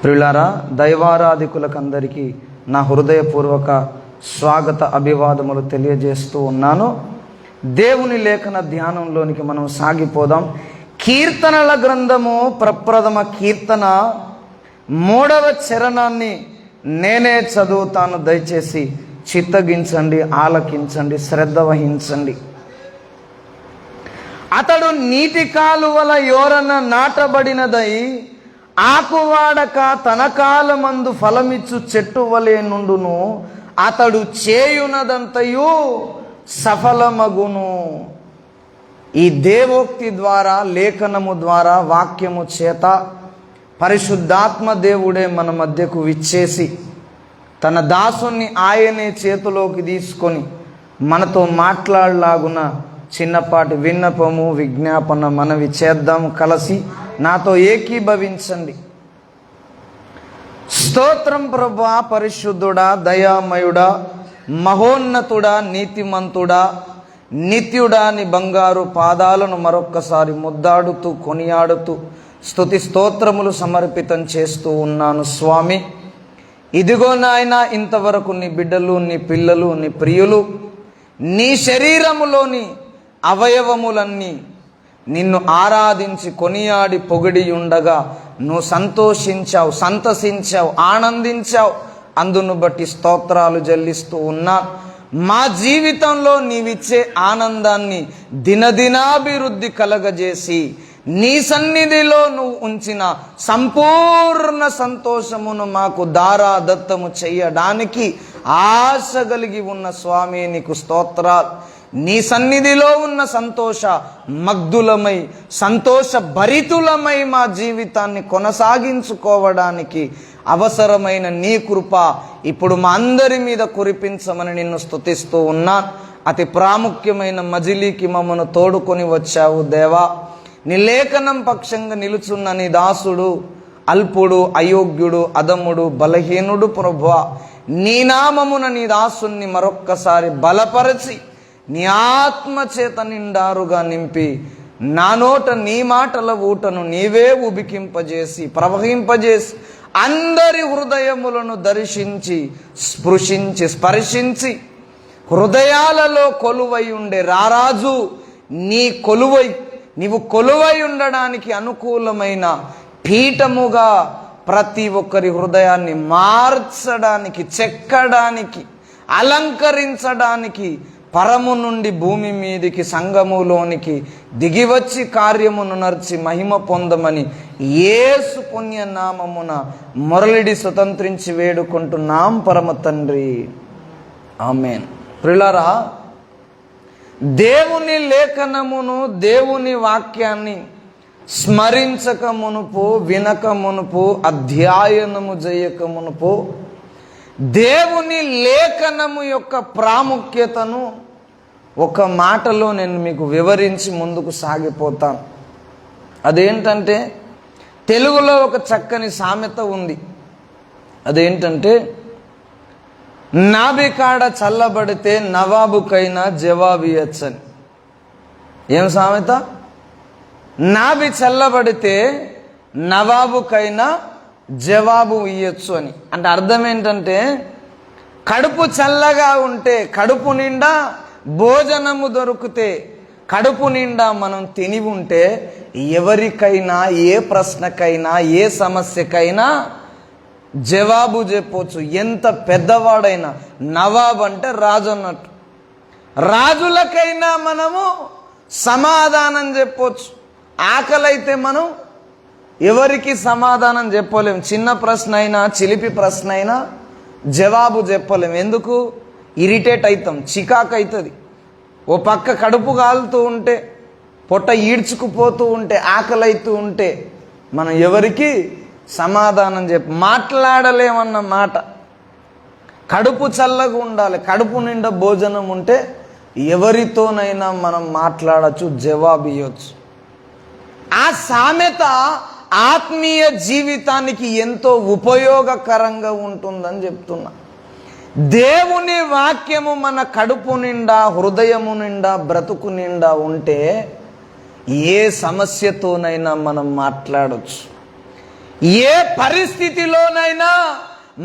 ప్రియులారా, దైవారాధికులకందరికీ నా హృదయపూర్వక స్వాగత అభివాదములు తెలియజేస్తూ ఉన్నాను. దేవుని లేఖన ధ్యానంలోనికి మనం సాగిపోదాం. కీర్తనల గ్రంథము ప్రప్రథమ కీర్తన 3వ చరణాన్ని నేనే చదువుతాను. దయచేసి చిత్తగించండి, ఆలకించండి, శ్రద్ధ వహించండి. అతడు నీటి కాలువల యోరన నాటబడినదై ఆకువాడక తన కాలమందు ఫలమిచ్చు చెట్టు వలె నుండును. అతడు చేయునదంతయు సఫలమగును. ఈ దేవోక్తి ద్వారా, లేఖనము ద్వారా, వాక్యము చేత పరిశుద్ధాత్మ దేవుడే మన మధ్యకు విచ్చేసి తన దాసుని ఆయనే చేతిలోకి తీసుకొని మనతో మాట్లాడలాగున చిన్నపాటి విన్నపము, విజ్ఞాపన మనవి చేద్దాం. కలిసి నాతో ఏకీభవించండి. స్తోత్రం ప్రభువా, పరిశుద్ధుడా, దయామయుడా, మహోన్నతుడా, నీతిమంతుడా, నిత్యుడా, నీ బంగారు పాదాలను మరొక్కసారి ముద్దాడుతూ కొనియాడుతూ స్తుతి స్తోత్రములు సమర్పితం చేస్తూ ఉన్నాను. స్వామి, ఇదిగో నాయన, ఇంతవరకు నీ బిడ్డలు, నీ పిల్లలు, నీ ప్రియులు నీ శరీరములోని అవయవములన్నీ నిన్ను ఆరాధించి కొనియాడి పొగిడి ఉండగా నువ్వు సంతోషించావు, సంతసించావు, ఆనందించావు. అందును బట్టి స్తోత్రాలు చెల్లిస్తూ ఉన్నా. మా జీవితంలో నీవిచ్చే ఆనందాన్ని దినదినాభివృద్ధి కలగజేసి నీ సన్నిధిలో నువ్వు ఉంచిన సంపూర్ణ సంతోషమును మాకు దారాదత్తము చెయ్యడానికి ఆశ కలిగి ఉన్న స్వామి, నీకు స్తోత్రాలు. నీ సన్నిధిలో ఉన్న సంతోష మగ్ధులమై, సంతోష భరితులమై మా జీవితాన్ని కొనసాగించుకోవడానికి అవసరమైన నీ కృప ఇప్పుడు మా అందరి మీద కురిపించమని నిన్ను స్తుతిస్తూ ఉన్నా. అతి ప్రాముఖ్యమైన మజిలీకి మమ్మను తోడుకొని వచ్చావు దేవా. నీ లేఖనం పక్షంగా నిలుచున్న నీ దాసుడు అల్పుడు, అయోగ్యుడు, అధముడు, బలహీనుడు ప్రభువా, నీ నామమున నీ దాసుని మరొక్కసారి బలపరచి నీ ఆత్మ చేత నిండారుగా నింపి నా నోట నీ మాటల ఊటను నీవే ఉబికింపజేసి ప్రవహింపజేసి అందరి హృదయములను దర్శించి స్పర్శించి హృదయాలలో కొలువై ఉండే రారాజు నీవు కొలువై ఉండడానికి అనుకూలమైన పీఠముగా ప్రతి ఒక్కరి హృదయాన్ని మార్చడానికి, చెక్కడానికి, అలంకరించడానికి పరము నుండి భూమి మీదికి సంఘములోనికి దిగివచ్చి కార్యమును నర్చి మహిమ పొందమని యేసు పుణ్య నామమున మురళిడి స్వతంత్రించి వేడుకుంటున్నాం పరమ తండ్రి, ఆమేన్. ప్రియులారా, దేవుని లేఖనమును, దేవుని వాక్యాన్ని స్మరించక మునుపు, వినక మునుపు, అధ్యయనము చేయక మునుపు దేవుని లేఖనము యొక్క ప్రాముఖ్యతను ఒక మాటలో నేను మీకు వివరించి ముందుకు సాగిపోతాను. అదేంటంటే, తెలుగులో ఒక చక్కని సామెత ఉంది. అదేంటంటే, నాభికాడ చల్లబడితే నవాబుకైనా జవాబు ఇయ్యచ్చని. ఏం సామెత? నాభి చల్లబడితే నవాబుకైనా జవాబు ఇయ్యొచ్చు అని. అంటే అర్థం ఏంటంటే, కడుపు చల్లగా ఉంటే, కడుపు నిండా భోజనము దొరికితే, కడుపు నిండా మనం తిని ఉంటే ఎవరికైనా, ఏ ప్రశ్నకైనా, ఏ సమస్యకైనా జవాబు చెప్పొచ్చు. ఎంత పెద్దవాడైనా. నవాబు అంటే రాజు అన్నట్టు. రాజులకైనా మనము సమాధానం చెప్పొచ్చు. ఆకలైతే మనం ఎవరికి సమాధానం చెప్పలేము. చిన్న ప్రశ్న అయినా, చిలిపి ప్రశ్న అయినా జవాబు చెప్పలేము. ఎందుకు? ఇరిటేట్ అవుతాం, చికాకు అవుతుంది. ఓ పక్క కడుపు కాలుతూ ఉంటే, పొట్ట ఈడ్చుకుపోతూ ఉంటే, ఆకలి అవుతూ ఉంటే మనం ఎవరికి సమాధానం మాట్లాడలేమన్న మాట. కడుపు చల్లగా ఉండాలి, కడుపు నిండా భోజనం ఉంటే ఎవరితోనైనా మనం మాట్లాడచ్చు, జవాబు ఇవ్వచ్చు. ఆ సామెత ఆత్మీయ జీవితానికి ఎంతో ఉపయోగకరంగా ఉంటుందని చెప్తున్నా. దేవుని వాక్యము మన కడుపు నిండా, హృదయము నిండా, బ్రతుకు నిండా ఉంటే ఏ సమస్యతోనైనా మనం మాట్లాడవచ్చు. ఏ పరిస్థితిలోనైనా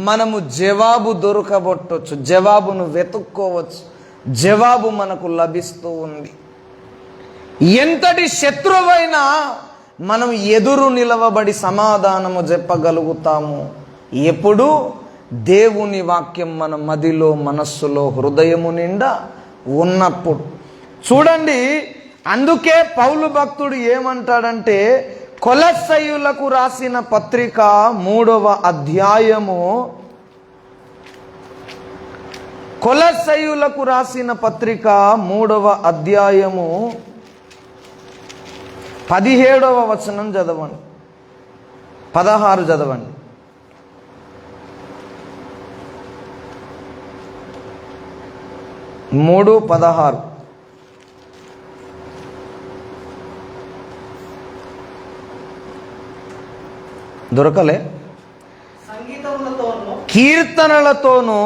మనము జవాబు దొరకబట్టవచ్చు, జవాబును వెతుక్కోవచ్చు, జవాబు మనకు లభిస్తూ ఉంది. ఎంతటి శత్రువైనా మనం ఎదురు నిలవబడి సమాధానము చెప్పగలుగుతాము ఎప్పుడు దేవుని వాక్యం మన మదిలో, మనస్సులో, హృదయము నిండా ఉన్నప్పుడు. చూడండి, అందుకే పౌలు భక్తుడు ఏమంటాడంటే, కొలస్సీయులకు రాసిన పత్రిక 3వ అధ్యాయము, కొలస్సీయులకు రాసిన పత్రిక 3వ అధ్యాయము 17వ వచనం చదవండి, 16 చదవండి. మూడు 16 దొరకలే. కీర్తనలతోనూ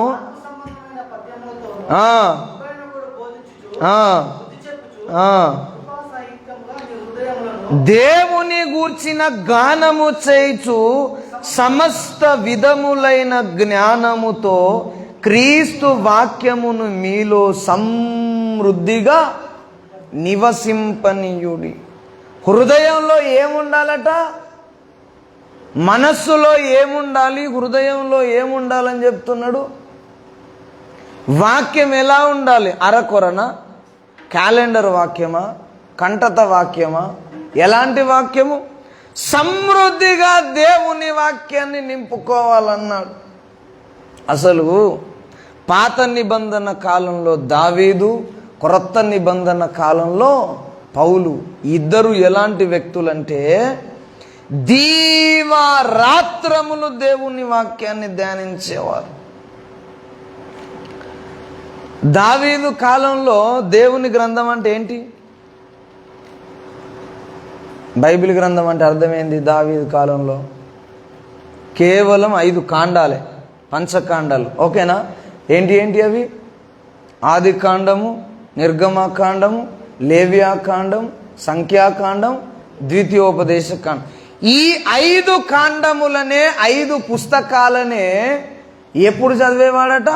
దేవుని గూర్చిన గానము చేయుచు సమస్త విధములైన జ్ఞానముతో క్రీస్తు వాక్యమును మీలో సమృద్ధిగా నివసింపనీయుడి. హృదయంలో ఏముండాలట? మనస్సులో ఏముండాలి, హృదయంలో ఏముండాలని చెప్తున్నాడు. వాక్యం ఎలా ఉండాలి? అరకొరన, క్యాలెండర్ వాక్యమా, కంటత వాక్యమా? ఎలాంటి వాక్యము? సమృద్ధిగా దేవుని వాక్యాన్ని నింపుకోవాలన్నాడు. అసలు పాత నిబంధన కాలంలో దావీదు, క్రొత్త నిబంధన కాలంలో పౌలు, ఇద్దరు ఎలాంటి వ్యక్తులంటే దీవారాత్రములు దేవుని వాక్యాన్ని ధ్యానించేవారు. దావీదు కాలంలో దేవుని గ్రంథం అంటే ఏంటి? బైబిల్ గ్రంథం అంటే అర్థమైంది. దావీదు కాలంలో కేవలం 5 కాండాలే, పంచకాండాలు. ఓకేనా? ఏంటి ఏంటి అవి? ఆదికాండము, నిర్గమకాండము, లేవ్యాకాండం, సంఖ్యాకాండం, ద్వితీయోపదేశకాండం. ఈ 5 కాండములనే, 5 పుస్తకాలనే ఎప్పుడు చదివేవాడట?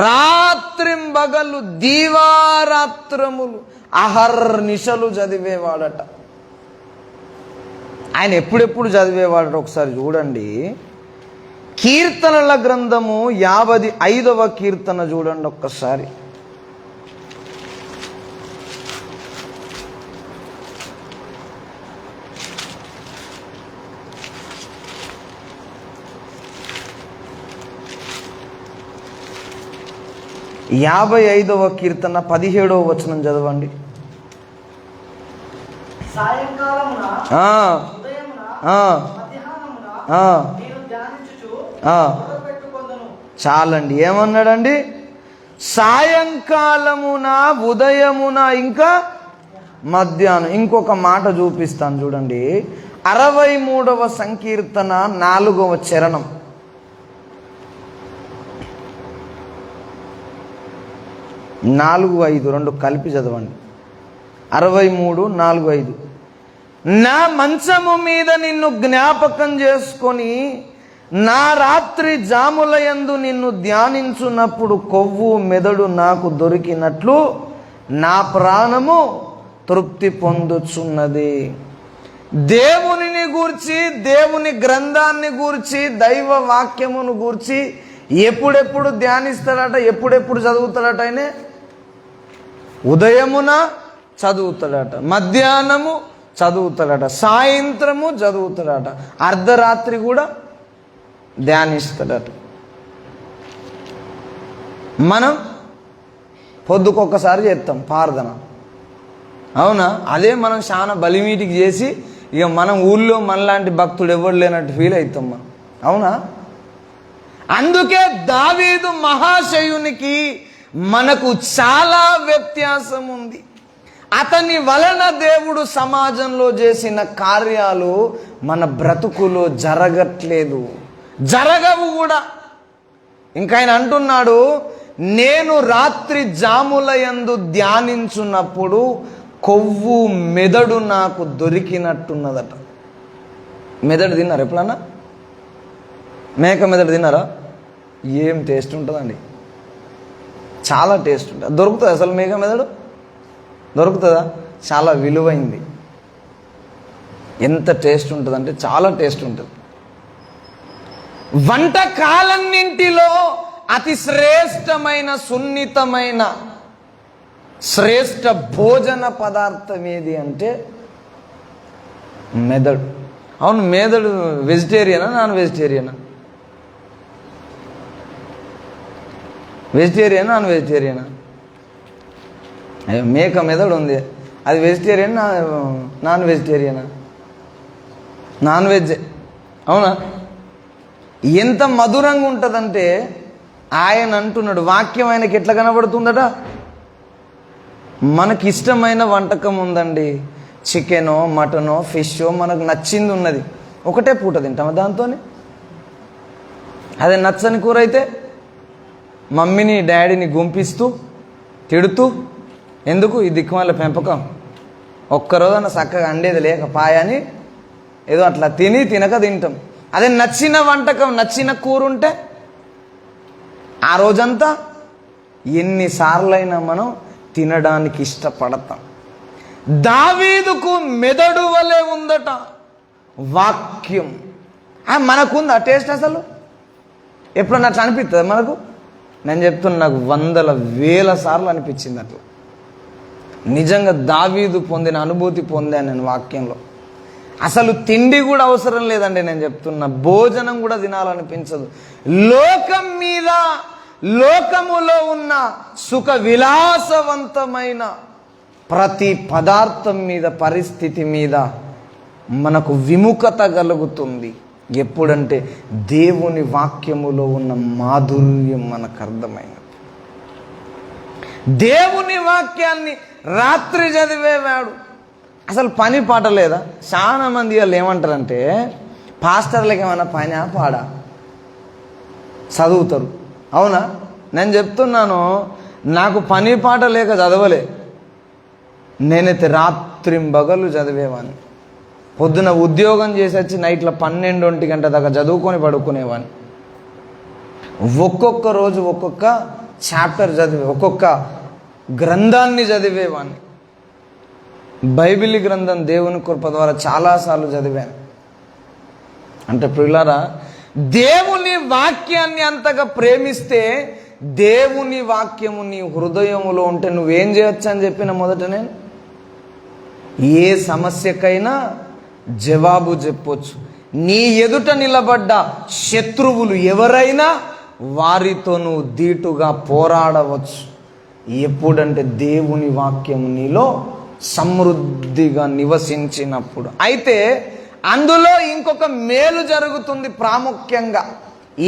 రాత్రింబగళ్ళు, దీవారాత్రములు, అహర్నిశలు చదివేవాడట. ఆయన ఎప్పుడెప్పుడు చదివేవాడట ఒకసారి చూడండి. కీర్తనల గ్రంథము 55వ కీర్తన చూడండి ఒక్కసారి. యాభై 55వ కీర్తన 17వ వచనం చదవండి. చాలండి. ఏమన్నాడండి? సాయంకాలమున, ఉదయమున, ఇంకా మధ్యాహ్నం. ఇంకొక మాట చూపిస్తాను చూడండి. 63వ సంకీర్తన 4వ చరణం. 4:5 రెండు కలిపి చదవండి. 63, 4:5. నా మంచము మీద నిన్ను జ్ఞాపకం చేసుకొని నా రాత్రి జాములయందు నిన్ను ధ్యానించున్నప్పుడు కొవ్వు మెదడు నాకు దొరికినట్లు నా ప్రాణము తృప్తి పొందుచున్నది. దేవునిని గూర్చి, దేవుని గ్రంథాన్ని గూర్చి, దైవ వాక్యమును గూర్చి ఎప్పుడెప్పుడు ధ్యానిస్తాడట, ఎప్పుడెప్పుడు చదువుతాడట? ఆయన ఉదయమున చదువుతాడట, మధ్యాహ్నము చదువుతాడట, సాయంత్రము చదువుతాడట, అర్ధరాత్రి కూడా ధ్యానిస్తాడట. మనం పొద్దుకొక్కసారి చేస్తాం ప్రార్థన, అవునా? అదే మనం చాలా బలిమీటికి చేసి ఇక మనం ఊళ్ళో మనలాంటి భక్తుడు ఎవరు లేనట్టు ఫీల్ అవుతాం మనం, అవునా? అందుకే దావీదు మహాశయునికి మనకు చాలా వ్యత్యాసం ఉంది. అతని వలన దేవుడు సమాజంలో చేసిన కార్యాలు మన బ్రతుకులో జరగట్లేదు, జరగవు కూడా. ఇంకా ఆయన అంటున్నాడు, నేను రాత్రి జాములయందు ధ్యానించున్నప్పుడు కొవ్వు మెదడు నాకు దొరికినట్టున్నదట. మెదడు తిన్నారా ఎప్పుడన్నా? మేక మెదడు తిన్నారా? ఏం టేస్ట్ ఉంటుందండి, చాలా టేస్ట్ ఉంటుంది. దొరుకుతుంది అసలు మేక మెదడు? దొరుకుతుందా? చాలా విలువైంది. ఎంత టేస్ట్ ఉంటుందంటే చాలా టేస్ట్ ఉంటుంది. వంటకాలన్నింటిలో అతి శ్రేష్టమైన సున్నితమైన శ్రేష్ఠ భోజన పదార్థం ఏది అంటే మెదడు. అవును, మెదడు వెజిటేరియనా నాన్ వెజిటేరియనా? వెజిటేరియనా నాన్ వెజిటేరియనా? అయ్యో, మేక మెదడు ఉంది, అది వెజిటేరియన్ నాన్ వెజిటేరియనా? Non veg. అవునా? ఎంత మధురంగా ఉంటుందంటే ఆయన అంటున్నాడు, వాక్యం ఆయనకి ఎట్లా కనబడుతుందట, మనకి ఇష్టమైన వంటకం ఉందండి, చికెనో మటనో ఫిషో, మనకు నచ్చింది ఉన్నది, ఒకటే పూట తింటామా దాంతో? అదే నచ్చని కూర అయితే మమ్మీని డాడీని గుంపిస్తూ తిడుతూ, ఎందుకు ఈ దిక్కుమాల పెంపకం, ఒక్కరోజన్న చక్కగా అండేది లేకపాయని ఏదో అట్లా తినక తింటాం. అదే నచ్చిన వంటకం నచ్చిన కూర ఉంటే ఆ రోజంతా ఎన్నిసార్లైనా మనం తినడానికి ఇష్టపడతాం. దావీదుకు మెదడు వలె ఉందట వాక్యం. మనకుంది ఆ టేస్ట్ అసలు? ఎప్పుడన్నా అట్లా అనిపిస్తుంది మనకు? నేను చెప్తున్నా, నాకు వందల వేల సార్లు అనిపించింది అట్లా. నిజంగా దావీదు పొందిన అనుభూతి పొందాను నేను వాక్యంలో. అసలు తిండి కూడా అవసరం లేదండి, నేను చెప్తున్నా, భోజనం కూడా తినాలనిపించదు. లోకం మీద, లోకములో ఉన్న సుఖ విలాసవంతమైన ప్రతి పదార్థం మీద, పరిస్థితి మీద మనకు విముఖత కలుగుతుంది. ఎప్పుడంటే దేవుని వాక్యములో ఉన్న మాధుర్యం మనకు అర్థమైనది. దేవుని వాక్యాన్ని రాత్రి చదివేవాడు అసలు పని పాట లేదా? చాలా మంది వాళ్ళు ఏమంటారంటే, పాస్టర్లకి ఏమైనా పని పాడా చదువుతారు. అవునా? నేను చెప్తున్నాను, నాకు పని పాట లేక చదవలే, నేనైతే రాత్రింబగలు చదివేవాడిని. పొద్దున ఉద్యోగం చేసి వచ్చి నైట్లో 12-1 గంట దాకా చదువుకొని పడుకునేవాడిని. ఒక్కొక్క రోజు ఒక్కొక్క చాప్టర్ చదివే, ఒక్కొక్క గ్రంథాన్ని చదివేవాడిని. బైబిల్ గ్రంథం దేవుని కృప ద్వారా చాలాసార్లు చదివాను. అంటే ప్రియులారా, దేవుని వాక్యాన్ని అంతగా ప్రేమిస్తే, దేవుని వాక్యము నీ హృదయములో ఉంటే నువ్వేం చేయొచ్చు అని చెప్పిన మొదట నేను, ఏ సమస్యకైనా జవాబు చెప్పొచ్చు. నీ ఎదుట నిలబడ్డ శత్రువులు ఎవరైనా వారితో నువ్వు ధీటుగా పోరాడవచ్చు. ఎప్పుడంటే దేవుని వాక్యము నీలో సమృద్ధిగా నివసించినప్పుడు. అయితే అందులో ఇంకొక మేలు జరుగుతుంది ప్రాముఖ్యంగా.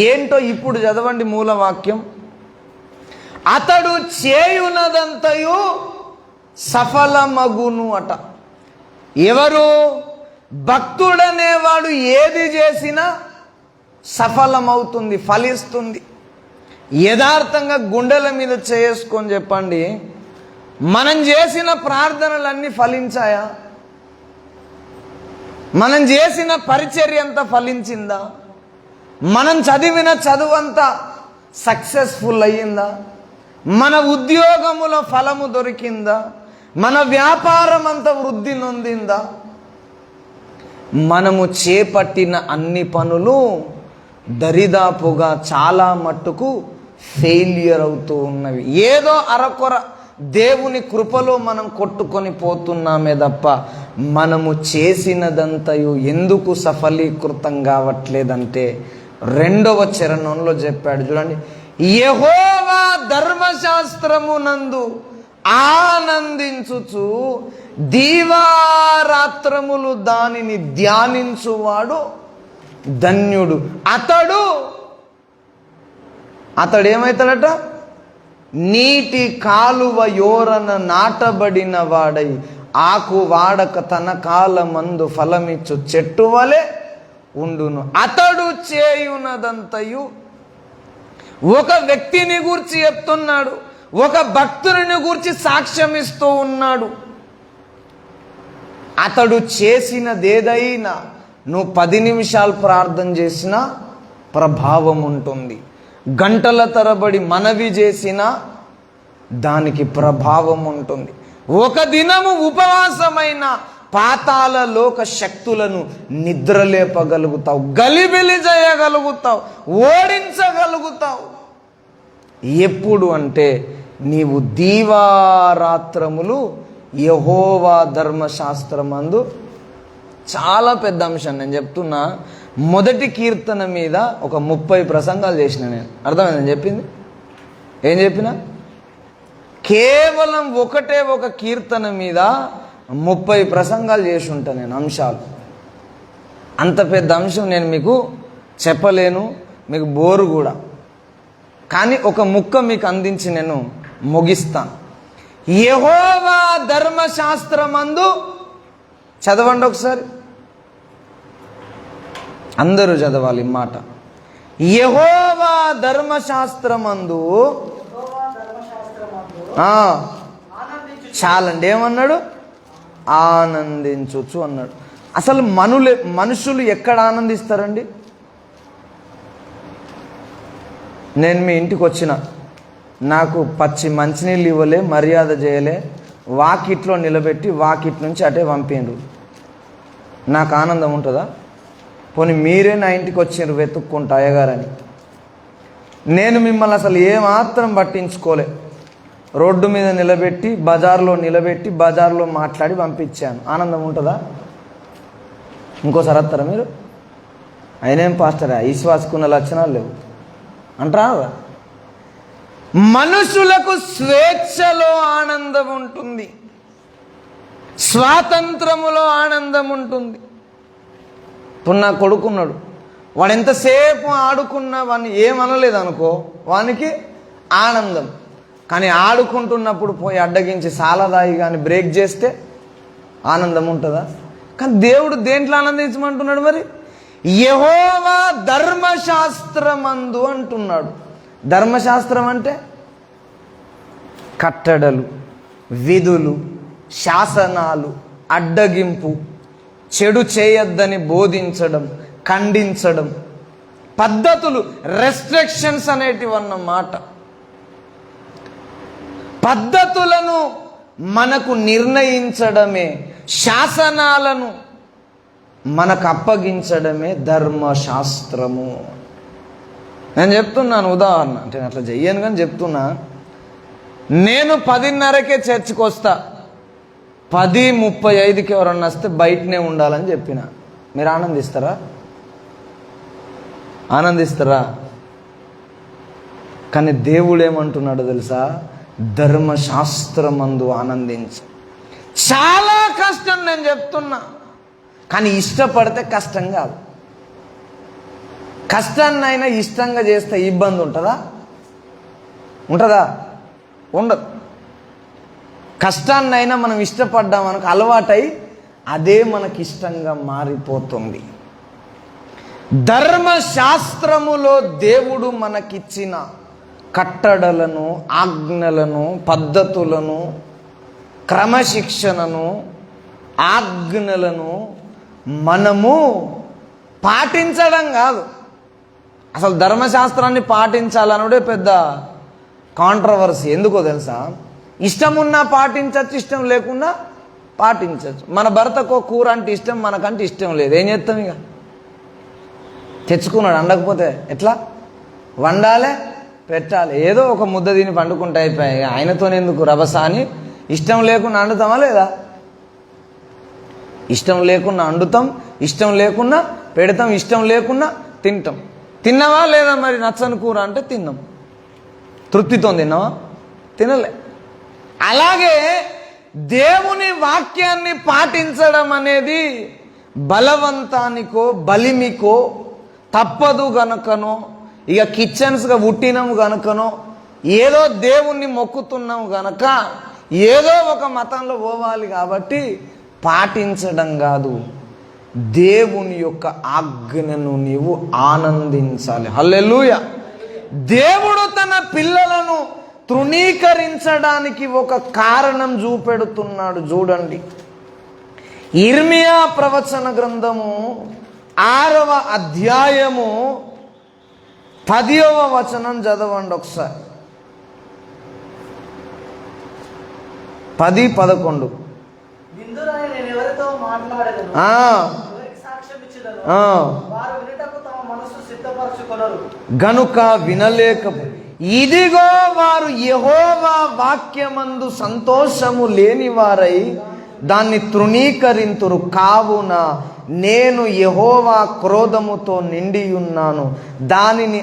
ఏంటో ఇప్పుడు చదవండి మూలవాక్యం. అతడు చేయునదంతయు సఫలమగును అట. ఎవరు? భక్తుడనేవాడు ఏది చేసినా సఫలమవుతుంది, ఫలిస్తుంది. యథార్థంగా గుండెల మీద చేసుకొని చెప్పండి, మనం చేసిన ప్రార్థనలన్నీ ఫలించాయా? మనం చేసిన పరిచర్య అంతా ఫలించిందా? మనం చదివిన చదువంతా సక్సెస్ఫుల్ అయ్యిందా? మన ఉద్యోగములో ఫలము దొరికిందా? మన వ్యాపారం అంతా వృద్ధి నొందిందా? మనము చేపట్టిన అన్ని పనులు దరిదాపుగా చాలా మట్టుకు ఫెయిల్యూర్ అవుతూ ఉన్నవి. ఏదో అరకొర దేవుని కృపలో మనం కొట్టుకొని పోతున్నామే తప్ప మనము చేసినదంతయు ఎందుకు సఫలీకృతం కావట్లేదంటే, 2వ చరణంలో చెప్పాడు చూడండి, యెహోవా ధర్మశాస్త్రమునందు ఆనందించుచు దీవారాత్రములు దానిని ధ్యానించువాడు ధన్యుడు. అతడు ఏమవుతాడట? నీటి కాలువ యోరన నాటబడిన వాడై ఆకు వాడక తన కాలమందు ఫలమిచ్చు చెట్టు వలె ఉండును. అతడు చేయునదంతయు, ఒక వ్యక్తిని గూర్చి చెప్తున్నాడు, ఒక భక్తుని గూర్చి సాక్ష్యం ఇస్తూ ఉన్నాడు. అతడు చేసినదేదైనా నువ్వు 10 నిమిషాలు ప్రార్థన చేసినా ప్రభావం ఉంటుంది. గంటల తరబడి మనవి చేసినా దానికి ప్రభావం ఉంటుంది. ఒక దినము ఉపవాసమైన పాతాళ లోక శక్తులను నిద్రలేపగలుగుతావు, గలిబిలి చేయగలుగుతావు, ఓడించగలుగుతావు. ఎప్పుడు అంటే నీవు దీవారాత్రములు యెహోవా ధర్మశాస్త్రమందు. చాలా పెద్ద అంశం నేను చెప్తున్నా. మొదటి కీర్తన మీద ఒక 30 ప్రసంగాలు చేసిన నేను. అర్థమైందని చెప్పింది. ఏం చెప్పినా? కేవలం ఒకటే ఒక కీర్తన మీద 30 ప్రసంగాలు చేసి ఉంటా నేను, అంశాలు. అంత పెద్ద అంశం నేను మీకు చెప్పలేను, మీకు బోరు కూడా. కానీ ఒక ముక్క మీకు అందించి నేను ముగిస్తాను. యెహోవా ధర్మశాస్త్రమందు, చదవండి ఒకసారి, అందరూ చదవాలి ఈ మాట. యెహోవా ధర్మశాస్త్రమందు చాలండి. ఏమన్నాడు? ఆనందించొచ్చు అన్నాడు. అసలు మనుషులు ఎక్కడ ఆనందిస్తారండి? నేను మీ ఇంటికి వచ్చిన, నాకు పచ్చి మంచినీళ్ళు ఇవ్వలే, మర్యాద చేయలే, వాకిట్లో నిలబెట్టి వాకిట్ నుంచి అటే పంపిండ్రు, నాకు ఆనందం ఉంటుందా? పోనీ మీరే నా ఇంటికి వచ్చిండ్రు వెతుక్కుంటా అయ్యగారని. నేను మిమ్మల్ని అసలు ఏమాత్రం పట్టించుకోలే, రోడ్డు మీద నిలబెట్టి బజార్లో నిలబెట్టి బజార్లో మాట్లాడి పంపించాను, ఆనందం ఉంటుందా? ఇంకోసారి వస్తారా మీరు? అయినేం పాస్టరా, ఈశ్వాసుకున్న లక్షణాలు లేవు అంటారా? మనుషులకు స్వేచ్ఛలో ఆనందం ఉంటుంది, స్వాతంత్రములో ఆనందం ఉంటుంది. ఇప్పుడు నా కొడుకున్నాడు, వాడు ఎంతసేపు ఆడుకున్నా వాడిని ఏమనలేదు అనుకో, వానికి ఆనందం. కానీ ఆడుకుంటున్నప్పుడు పోయి అడ్డగించి సాలదాయి కానీ బ్రేక్ చేస్తే ఆనందం ఉంటుందా? కానీ దేవుడు దేంట్లో ఆనందించమంటున్నాడు మరి? యెహోవా ధర్మశాస్త్రమందు అంటున్నాడు. ధర్మశాస్త్రం అంటే కట్టడలు, విధులు, శాసనాలు, అడ్డగింపు, చెడు చేయొద్దని బోధించడం, ఖండించడం, పద్ధతులు, రెస్ట్రిక్షన్స్ అనేటివి అన్నమాట. పద్ధతులను మనకు నిర్ణయించడమే, శాసనాలను మనకు అప్పగించడమే ధర్మశాస్త్రము. నేను చెప్తున్నాను ఉదాహరణ, అంటే నేను అట్లా చెయ్యను కానీ చెప్తున్నా. నేను 10:30కే చర్చికి వస్తా, 10:35కి ఎవరన్నా వస్తే బయటనే ఉండాలని చెప్పిన. మీరు ఆనందిస్తారా? ఆనందిస్తారా? కానీ దేవుడు ఏమంటున్నాడు తెలుసా? ధర్మశాస్త్రమందు ఆనందించు. చాలా కష్టం నేను చెప్తున్నా, కానీ ఇష్టపడితే కష్టం కాదు. కష్టాన్నైనా ఇష్టంగా చేస్తే ఇబ్బంది ఉంటుందా? ఉంటుందా? ఉండదు. కష్టాన్నైనా మనం ఇష్టపడ్డాం మనకు అలవాటై అదే మనకి ఇష్టంగా మారిపోతుంది. ధర్మశాస్త్రములో దేవుడు మనకిచ్చిన కట్టడలను, ఆజ్ఞలను, పద్ధతులను, క్రమశిక్షణను, ఆజ్ఞలను మనము పాటించడం కాదు. అసలు ధర్మశాస్త్రాన్ని పాటించాలనుడే పెద్ద కాంట్రవర్సీ. ఎందుకో తెలుసా? ఇష్టం ఉన్నా పాటించవచ్చు, ఇష్టం లేకున్నా పాటించవచ్చు. మన భర్తకు కూర అంటే ఇష్టం, మనకంటే ఇష్టం లేదు, ఏం చేస్తాం? ఇక తెచ్చుకున్నాడు, వండకపోతే ఎట్లా? వండాలే, పెట్టాలి. ఏదో ఒక ముద్ద తిని పండుకుంటే అయిపోయాయి, ఆయనతోనేందుకు రభస అని ఇష్టం లేకుండా వండుతామా లేదా? ఇష్టం లేకున్నా వండుతాం, ఇష్టం లేకున్నా పెడతాం, ఇష్టం లేకున్నా తింటాం. తిన్నావా లేదా? మరి నచ్చని కూర అంటే తిన్నాం, తృప్తితో తిన్నావా? తినలే. అలాగే దేవుని వాక్యాన్ని పాటించడం అనేది బలవంతానికో బలిమికో తప్పదు గనుకనో, ఇక కిచెన్స్గా పుట్టినాము గనుకనో, ఏదో దేవుణ్ణి మొక్కుతున్నాము గనక ఏదో ఒక మతంలో పోవాలి కాబట్టి పాటించడం కాదు. దేవుని యొక్క ఆజ్ఞను నీవు ఆనందించాలి. హల్లెలూయా. దేవుడు తన పిల్లలను తృణీకరించడానికి ఒక కారణం చూపెడుతున్నాడు. చూడండి, ఇర్మియా ప్రవచన గ్రంథము 6వ అధ్యాయము 10వ వచనం చదవండి ఒకసారి. 10, 11. గనుక వినలేక, ఇదిగో వారు యెహోవా వాక్యమందు సంతోషము లేని వారై దాన్ని తృణీకరింతురు. కావున నేను యెహోవా క్రోధముతో నిండి ఉన్నాను, దానిని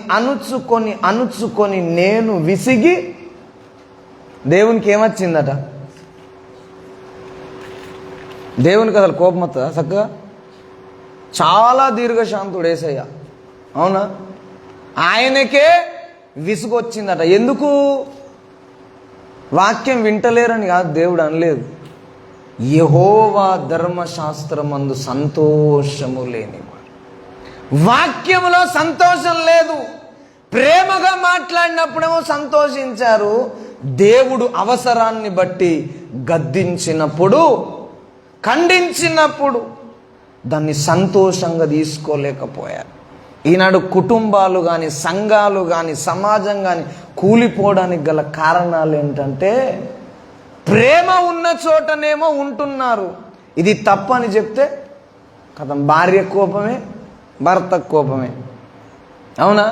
అణుచుకొని నేను విసిగి. దేవునికి ఏమొచ్చిందట? దేవునికి అసలు కోపం వస్తుందా? చక్కగా చాలా దీర్ఘశాంతుడు యేసయ్య, అవునా? ఆయనకే విసుగొచ్చిందట. ఎందుకు? వాక్యం వింటలేరని కాదు, దేవుడు అనలేదు. యెహోవా ధర్మశాస్త్రమందు సంతోషము లేనివాడు. వాక్యములో సంతోషం లేదు. ప్రేమగా మాట్లాడినప్పుడేమో సంతోషించారు. దేవుడు అవసరాన్ని బట్టి గద్దించినప్పుడు, ఖండించినప్పుడు దాన్ని సంతోషంగా తీసుకోలేకపోయారు. ఈనాడు కుటుంబాలు కానీ, సంఘాలు కానీ, సమాజం కానీ కూలిపోవడానికి గల కారణాలు ఏంటంటే, ప్రేమ ఉన్న చోటనేమో ఉంటున్నారు. ఇది తప్పని చెప్తే కథ భార్య కోపమే, భర్త కోపమే, అవునా?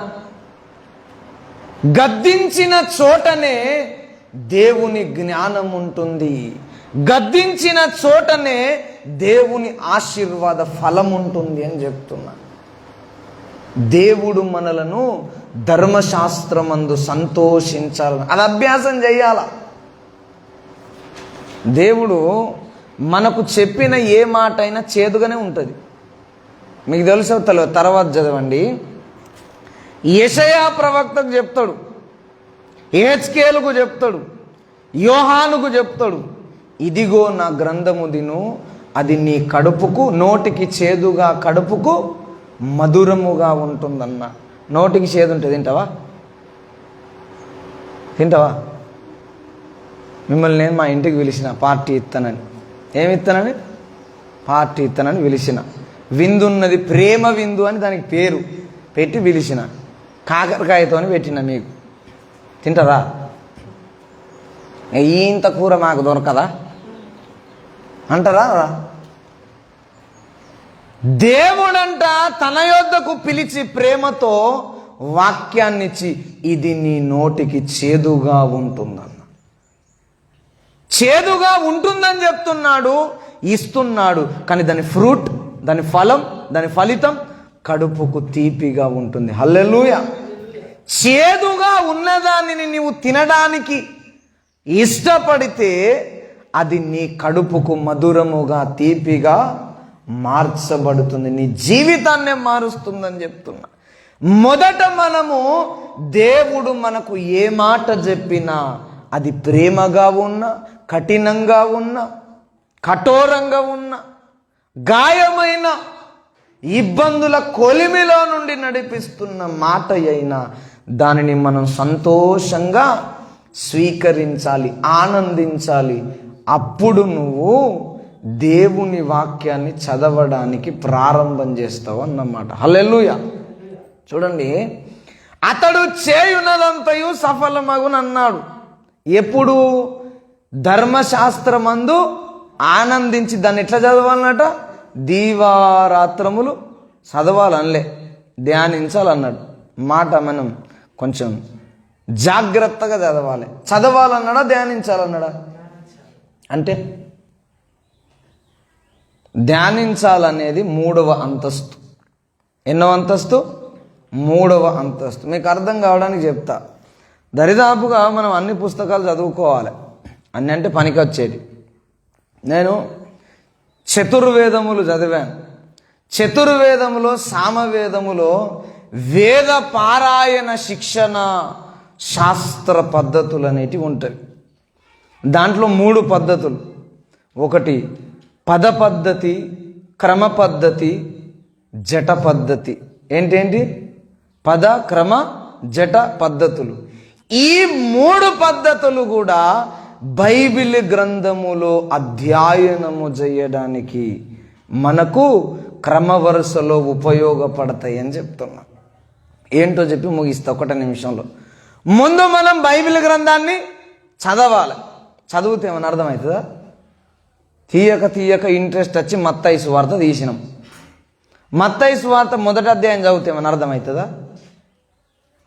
గద్దించిన చోటనే దేవుని జ్ఞానం ఉంటుంది. గద్దించిన చోటనే దేవుని ఆశీర్వాద ఫలం ఉంటుంది అని చెప్తున్నా. దేవుడు మనలను ధర్మశాస్త్రమందు సంతోషించాలని, అది అభ్యాసం చేయాల. దేవుడు మనకు చెప్పిన ఏ మాట అయినా చేదుగానే ఉంటుంది. మీకు తెలుసో తెలియదు, తర్వాత చదవండి. యెషయా ప్రవక్తకు చెప్తాడు, యెహెజ్కేలుకు చెప్తాడు, యోహానుకు చెప్తాడు, ఇదిగో నా గ్రంథము దిను, అది నీ కడుపుకు, నోటికి చేదుగా కడుపుకు మధురముగా ఉంటుందన్న. నోటికి చేదు ఉంటుంది, తింటావా? మిమ్మల్ని నేను మా ఇంటికి పిలిచిన పార్టీ ఇస్తానని. ఏమి ఇస్తానని? పార్టీ ఇస్తానని పిలిచిన. విందున్నది, ప్రేమ విందు అని దానికి పేరు పెట్టి పిలిచిన. కాకరకాయతో పెట్టిన. మీకు తింటారా? ఇంత కూర మాకు దొరకదా అంటారా? దేవుడంట తన యొద్దకు పిలిచి ప్రేమతో వాక్యాన్నిచ్చి, ఇది నీ నోటికి చేదుగా ఉంటుందన్న. చేదుగా ఉంటుందని చెప్తున్నాడు, ఇస్తున్నాడు. కానీ దాని ఫ్రూట్, దాని ఫలం, దాని ఫలితం కడుపుకు తీపిగా ఉంటుంది. హల్లెలూయా. చేదుగా ఉన్నదానిని నీవు తినడానికి ఇష్టపడితే అది నీ కడుపుకు మధురముగా, తీపిగా మార్చబడుతుంది. నీ జీవితాన్నే మారుస్తుందని చెప్తున్నా. మొదట మనము దేవుడు మనకు ఏ మాట చెప్పినా అది ప్రేమగా ఉన్నా, కఠినంగా ఉన్నా, కఠోరంగా ఉన్నా, గాయమైన ఇబ్బందుల కొలిమిలో నుండి నడిపిస్తున్న మాట అయినా దానిని మనం సంతోషంగా స్వీకరించాలి, ఆనందించాలి. అప్పుడు నువ్వు దేవుని వాక్యాన్ని చదవడానికి ప్రారంభం చేస్తావు అన్నమాట. హల్లెలూయా. చూడండి, అతడు చేయున్నదంతయు సఫలమగునన్నాడు. ఎప్పుడు? ధర్మశాస్త్రమందు ఆనందించి. దాన్ని ఎట్లా చదవాలన్నట? దీవారాత్రములు చదవాలనలే, ధ్యానించాలన్నాడు. మాట మనం కొంచెం జాగ్రత్తగా చదవాలి. చదవాలన్నాడా, ధ్యానించాలన్నాడా? అంటే ధ్యానించాలనేది 3వ అంతస్తు. ఎన్నో అంతస్తు? 3వ అంతస్తు. మీకు అర్థం కావడానికి చెప్తా. దరిదాపుగా మనం అన్ని పుస్తకాలు చదువుకోవాలి. అన్ని అంటే పనికి వచ్చేది. నేను చతుర్వేదములు చదివాను. చతుర్వేదములో, సామవేదములో వేద పారాయణ శిక్షణ శాస్త్ర పద్ధతులు అనేటివి ఉంటాయి. దాంట్లో 3 పద్ధతులు. ఒకటి పద పద్ధతి, క్రమ పద్ధతి, జట పద్ధతి. ఏంటేంటి? పద, క్రమ, జట పద్ధతులు. ఈ 3 పద్ధతులు కూడా బైబిల్ గ్రంథములో అధ్యయనము చేయడానికి మనకు క్రమవరుసలో ఉపయోగపడతాయి అని చెప్తున్నా. ఏంటో చెప్పి ముగిస్తా 1 నిమిషంలో. ముందు మనం బైబిల్ గ్రంథాన్ని చదవాలి. చదివితే ఏమన్నా అర్థమవుతుందా? తీయక ఇంట్రెస్ట్ వచ్చి మత్తయి సువార్త తీసినాం. మత్తయి సువార్త 1వ అధ్యాయం చదివితే ఏమన్నా అర్థమవుతుందా?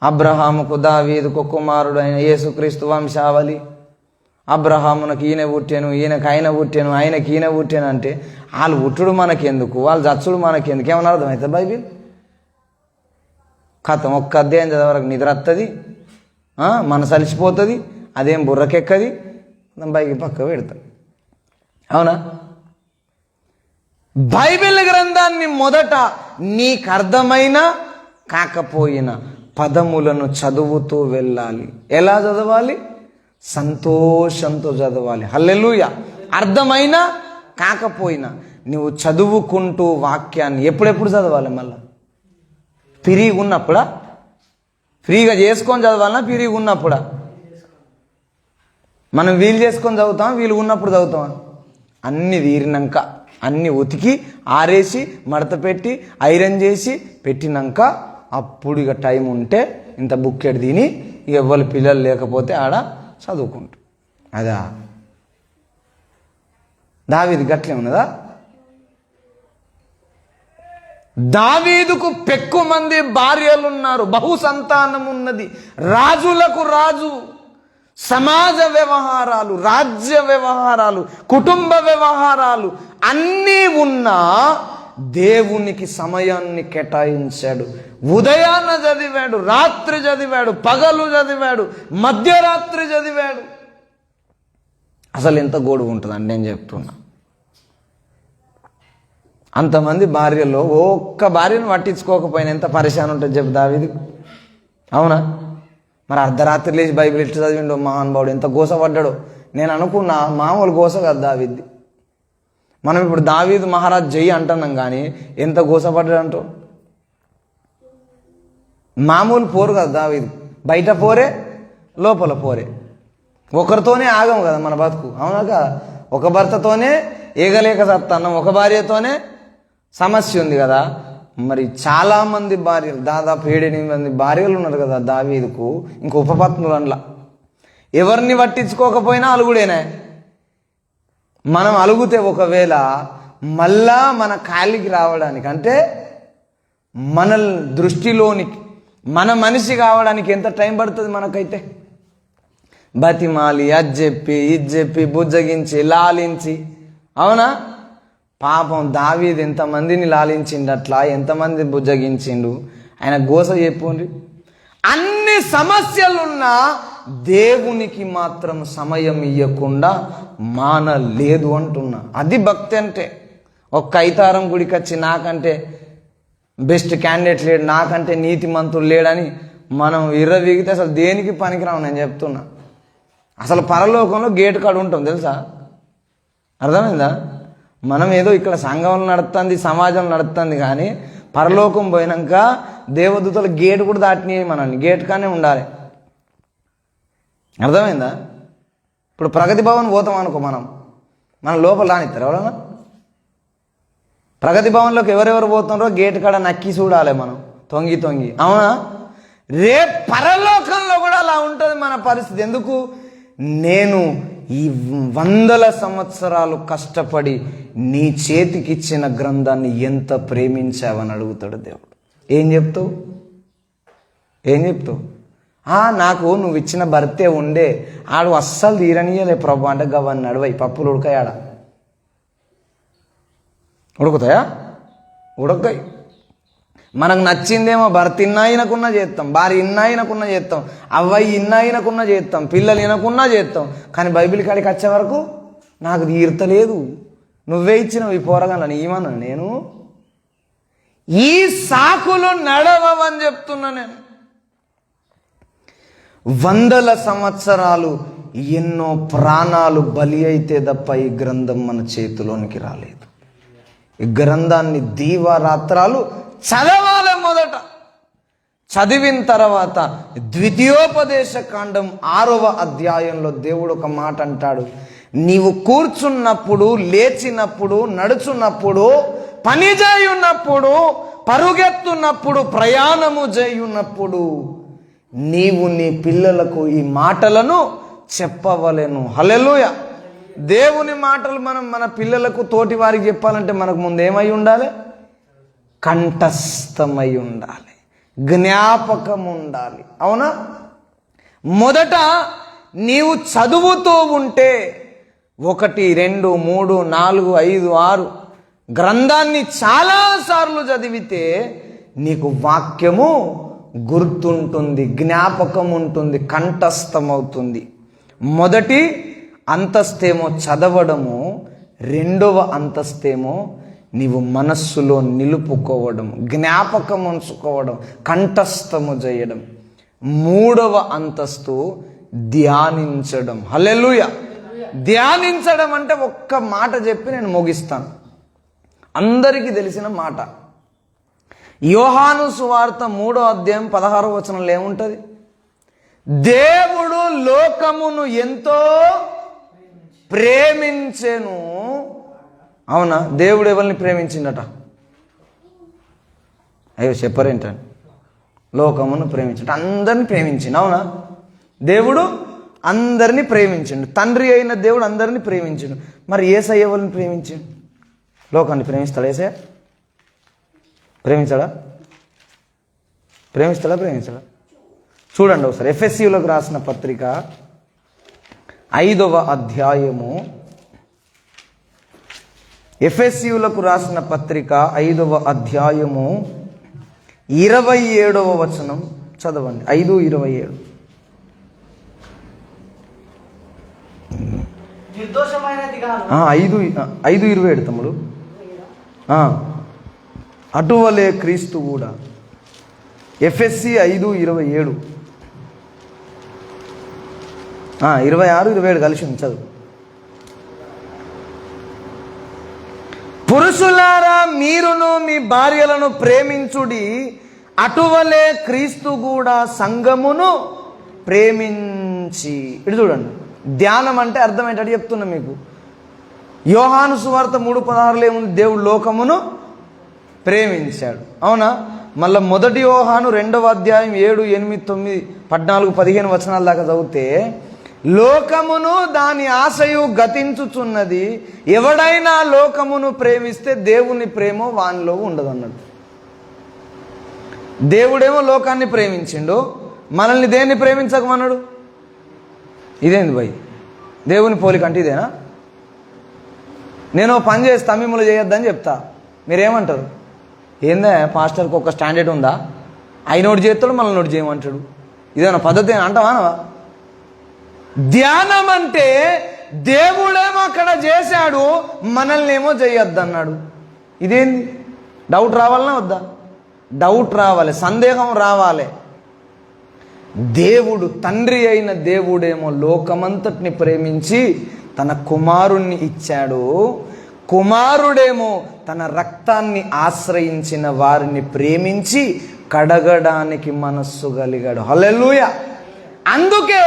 అబ్రహాముకు దావీదుకు కుమారుడు అయిన యేసుక్రీస్తు వంశావళి. అబ్రహామునకు ఈయన పుట్టాను, ఈయనకు ఆయన పుట్టాను, ఆయనకి ఈయన పుట్టాను అంటే వాళ్ళు పుట్టుడు మనకెందుకు, వాళ్ళు చచ్చుడు మనకెందుకు? ఏమన్నా అర్థమవుతుంది బైబిల్? కథం 1 అధ్యాయం చదవరకు నిద్ర వస్తుంది, మనసు అలిసిపోతుంది, అదేం బుర్రకెక్కది, బైకి పక్క పెడతాం. అవునా? బైబిల్ గ్రంథాన్ని మొదట నీకు అర్థమైనా కాకపోయినా పదములను చదువుతూ వెళ్ళాలి. ఎలా చదవాలి? సంతోషంతో చదవాలి. హల్లెలూయా. అర్థమైనా కాకపోయినా నువ్వు చదువుకుంటూ వాక్యాన్ని ఎప్పుడెప్పుడు చదవాలి? మళ్ళా ఫ్రీగా ఉన్నప్పుడా? ఫ్రీగా చేసుకొని చదవాలన్నా ఫ్రీగా ఉన్నప్పుడా? మనం వీలు చేసుకొని చదువుతాం, వీలు ఉన్నప్పుడు చదువుతామా? అన్ని తీరినాక, అన్ని ఉతికి ఆరేసి మడత పెట్టి ఐరన్ చేసి పెట్టినాక అప్పుడు ఇక టైం ఉంటే ఇంత బుక్కెట్ తిని ఇక ఎవ్వరు పిల్లలు లేకపోతే ఆడ చదువుకుంటాం. అదా దావీదు గట్లే ఉన్నదా? దావీదుకు పెక్కు మంది భార్యలున్నారు, బహు సంతానం ఉన్నది, రాజులకు రాజు, సమాజ వ్యవహారాలు, రాజ్య వ్యవహారాలు, కుటుంబ వ్యవహారాలు అన్నీ ఉన్నా దేవునికి సమయాన్ని కేటాయించాడు. ఉదయాన్న చదివాడు, రాత్రి చదివాడు, పగలు చదివాడు, మధ్యరాత్రి చదివాడు. అసలు ఎంత గొడవ ఉంటుందండి నేను చెప్తున్నా. అంతమంది భార్యలో ఒక్క భార్యను పట్టించుకోకపోయినా ఎంత పరిశాన్ ఉంటుంది చెప్పు దావీదు. అవునా? మరి అర్ధరాత్రి లేచి బైబిల్ ఇట్లా చదివిండో మహానుభావుడు, ఎంత గోసపడ్డాడో. నేను అనుకున్నా మామూలు గోస కాదు దావీద్ది. మనం ఇప్పుడు దావీదు మహారాజ్ జై అంటున్నాం కానీ ఎంత గోసపడ్డాడు అంటూ. మామూలు పోరు కదా దావీదు. బయట పోరే, లోపల పోరే. ఒకరితోనే ఆగం కదా మన బతుకు. అవునా కదా? ఒక భర్తతోనే ఏగలేక సత్తానం, ఒక భార్యతోనే సమస్య ఉంది కదా. మరి చాలామంది భార్యలు, దాదాపు 7-8 మంది భార్యలు ఉన్నారు కదా దావీదుకు. ఇంక ఉపపత్నులు అందులో ఎవరిని పట్టించుకోకపోయినా అలుగుడేనే. మనం అలుగుతే ఒకవేళ మళ్ళా మన కాలికి రావడానికి, అంటే మన దృష్టిలోనికి మన మనిషి కావడానికి ఎంత టైం పడుతుంది మనకైతే? బతిమాలి, అది చెప్పి ఇది చెప్పి బుజ్జగించి లాలించి. అవునా? పాపం దావీదు ఎంతమందిని లాలించిండు, అట్లా ఎంతమంది బుజ్జగించిండు. ఆయన గోస చెప్పుండ్రి. అన్ని సమస్యలున్నా దేవునికి మాత్రం సమయం ఇవ్వకుండా మానలేదు అంటున్నా. అది భక్తి అంటే. ఒక్క ఐతారం గుడికి వచ్చి నాకంటే బెస్ట్ క్యాండిడేట్ లేడు, నాకంటే నీతిమంతుడు లేడని మనం విర్రవీగితే అసలు దేనికి పనికిరావు. నేను చెప్తున్నా. అసలు పరలోకంలో గేటు కాడ ఉంటాం తెలుసా? అర్థమైందా? మనం ఏదో ఇక్కడ సంఘంలో నడుస్తుంది, సమాజంలో నడుస్తుంది, కానీ పరలోకం పోయినాక దేవదూతలు గేటు కూడా దాటినాయి మనల్ని. గేటు కానీ ఉండాలి. అర్థమైందా? ఇప్పుడు ప్రగతి భవన్ పోతాం అనుకో, మన లోపల రానిస్తారు ఎవరన్నా? ప్రగతి భవన్లోకి ఎవరెవరు పోతున్నారో గేటు కాడ నక్కి చూడాలి మనం, తొంగి. అవునా? రేపు పరలోకంలో కూడా అలా ఉంటుంది మన పరిస్థితి. ఎందుకు? నేను ఈ 100 సంవత్సరాలు కష్టపడి నీ చేతికిచ్చిన గ్రంథాన్ని ఎంత ప్రేమించావని అడుగుతాడు దేవుడు. ఏం చెప్తావు? నాకు నువ్వు ఇచ్చిన భర్తే ఉండే, ఆడు అస్సలు తీరనీయలే ప్రభు అంటే గవన్ని అడవై పప్పులు ఉడకాయాడ. ఉడుకుతాయా? ఉడకాయి. మనకు నచ్చిందేమో భర్త ఇన్నాయినకున్నా చేస్తాం, భార్య ఇన్నాయినకున్నా చేస్తాం, అవ్వయి ఇన్నాయినకున్నా చేస్తాం, పిల్లలు ఇనకున్నా చేస్తాం. కానీ బైబిల్ కాడికి వచ్చే వరకు నాకు తీర్తలేదు. నువ్వే ఇచ్చినవు ఈ పోరగాలని ఏమన్నా నేను? ఈ సాకులు నడవని చెప్తున్నా నేను. 100 సంవత్సరాలు ఎన్నో ప్రాణాలు బలి అయితే తప్ప ఈ గ్రంథం మన చేతిలోనికి రాలేదు. ఈ గ్రంథాన్ని దీవారాత్రాలు చదవాలి. మొదట చదివిన తర్వాత ద్వితీయోపదేశ కాండం 6వ అధ్యాయంలో దేవుడు ఒక మాట అంటాడు. నీవు కూర్చున్నప్పుడు, లేచినప్పుడు, నడుచున్నప్పుడు పని చేయున్నప్పుడు, పరుగెత్తున్నప్పుడు, ప్రయాణము చేయున్నప్పుడు నీవు నీ పిల్లలకు ఈ మాటలను చెప్పవలెను. హల్లెలూయా. దేవుని మాటలు మనం మన పిల్లలకు, తోటి వారికి చెప్పాలంటే మనకు ముందు ఏమై ఉండాలి? కంఠస్థమై ఉండాలి, జ్ఞాపకం ఉండాలి. అవునా? మొదట నీవు చదువుతూ ఉంటే 1, 2, 3, 4, 5, 6 గ్రంథాన్ని చాలాసార్లు చదివితే నీకు వాక్యము గుర్తుంటుంది, జ్ఞాపకం ఉంటుంది, కంఠస్థమవుతుంది. మొదటి అంతస్తేమో చదవడము, రెండవ అంతస్తేమో నీవు మనస్సులో నిలుపుకోవడం, జ్ఞాపకం ఉంచుకోవడం, కంఠస్థము చేయడం. మూడవ అంతస్తు ధ్యానించడం. హల్లెలూయా. ధ్యానించడం అంటే ఒక్క మాట చెప్పి నేను ముగిస్తాను. అందరికీ తెలిసిన మాట. యోహాను సువార్త 3వ అధ్యాయం 16వ వచనంలో ఏముంటుంది? దేవుడు లోకమును ఎంతో ప్రేమించెను. అవునా? దేవుడు ఎవరిని ప్రేమించిండట? అయ్యో చెప్పరేంటండి? లోకమును ప్రేమించట, అందరిని ప్రేమించిండు. అవునా? దేవుడు అందరినీ ప్రేమించిండు. తండ్రి అయిన దేవుడు అందరినీ ప్రేమించిండు. మరి యేసయ్య ఎవరిని ప్రేమించిండు? లోకాన్ని ప్రేమిస్తాడా? యేసయ్య ప్రేమించాడా? ప్రేమించాడా? చూడండి ఒకసారి. ఎఫెసీయులకు రాసిన పత్రిక 5వ అధ్యాయము, ఎఫెసీయులకు రాసిన పత్రిక 5వ అధ్యాయము 27వ వచనం చదవండి. 5:27. నిర్దోషమైనదిగా 5:27 తమ్ముడు. అటువలే క్రీస్తు కూడా. ఎఫెసీ 5:27. 26, 27 కలిసి ఉంది, చదువు. పురుషులారా మీరును మీ భార్యలను ప్రేమించుడి, అటువలే క్రీస్తు కూడా సంఘమును ప్రేమించి. ఇటు చూడండి. ధ్యానం అంటే అర్థం ఏంటంటే చెప్తున్నా మీకు. యోహాను సువార్త 3:16 ఏముంది? దేవుడు లోకమును ప్రేమించాడు. అవునా? మళ్ళీ 1 యోహాను 2వ అధ్యాయం 7, 8, 9, 14, 15 వచనాల దాకా చదివితే లోకమును దాని ఆశయు గతించుచున్నది, ఎవడైనా లోకమును ప్రేమిస్తే దేవుని ప్రేమ వానిలో ఉండదు అన్నాడు. దేవుడేమో లోకాన్ని ప్రేమించిండు, మనల్ని దేన్ని ప్రేమించకమన్నాడు? ఇదేంది భయ్? దేవుని పోలిక అంటే ఇదేనా? నేను పని చేస్తా, మిమ్మల్ని చేయొద్దని చెప్తా, మీరేమంటారు? ఏందా పాస్టర్కి ఒక స్టాండర్డ్ ఉందా? ఆయన నోటి చేస్తాడు, మళ్ళీ నోటి చేయమంటాడు. ఇదేనా పద్ధతి అంటావా? ధ్యానం అంటే దేవుడేమో అక్కడ చేశాడు, మనల్ని ఏమో చేయొద్దన్నాడు. ఇదేంది? డౌట్ రావాలనా వద్దా? డౌట్ రావాలి, సందేహం రావాలి. దేవుడు, తండ్రి అయిన దేవుడేమో లోకమంతటిని ప్రేమించి తన కుమారుణ్ణి ఇచ్చాడు. కుమారుడేమో తన రక్తాన్ని ఆశ్రయించిన వారిని ప్రేమించి కడగడానికి మనస్సు కలిగాడు. హల్లెలూయా. అందుకే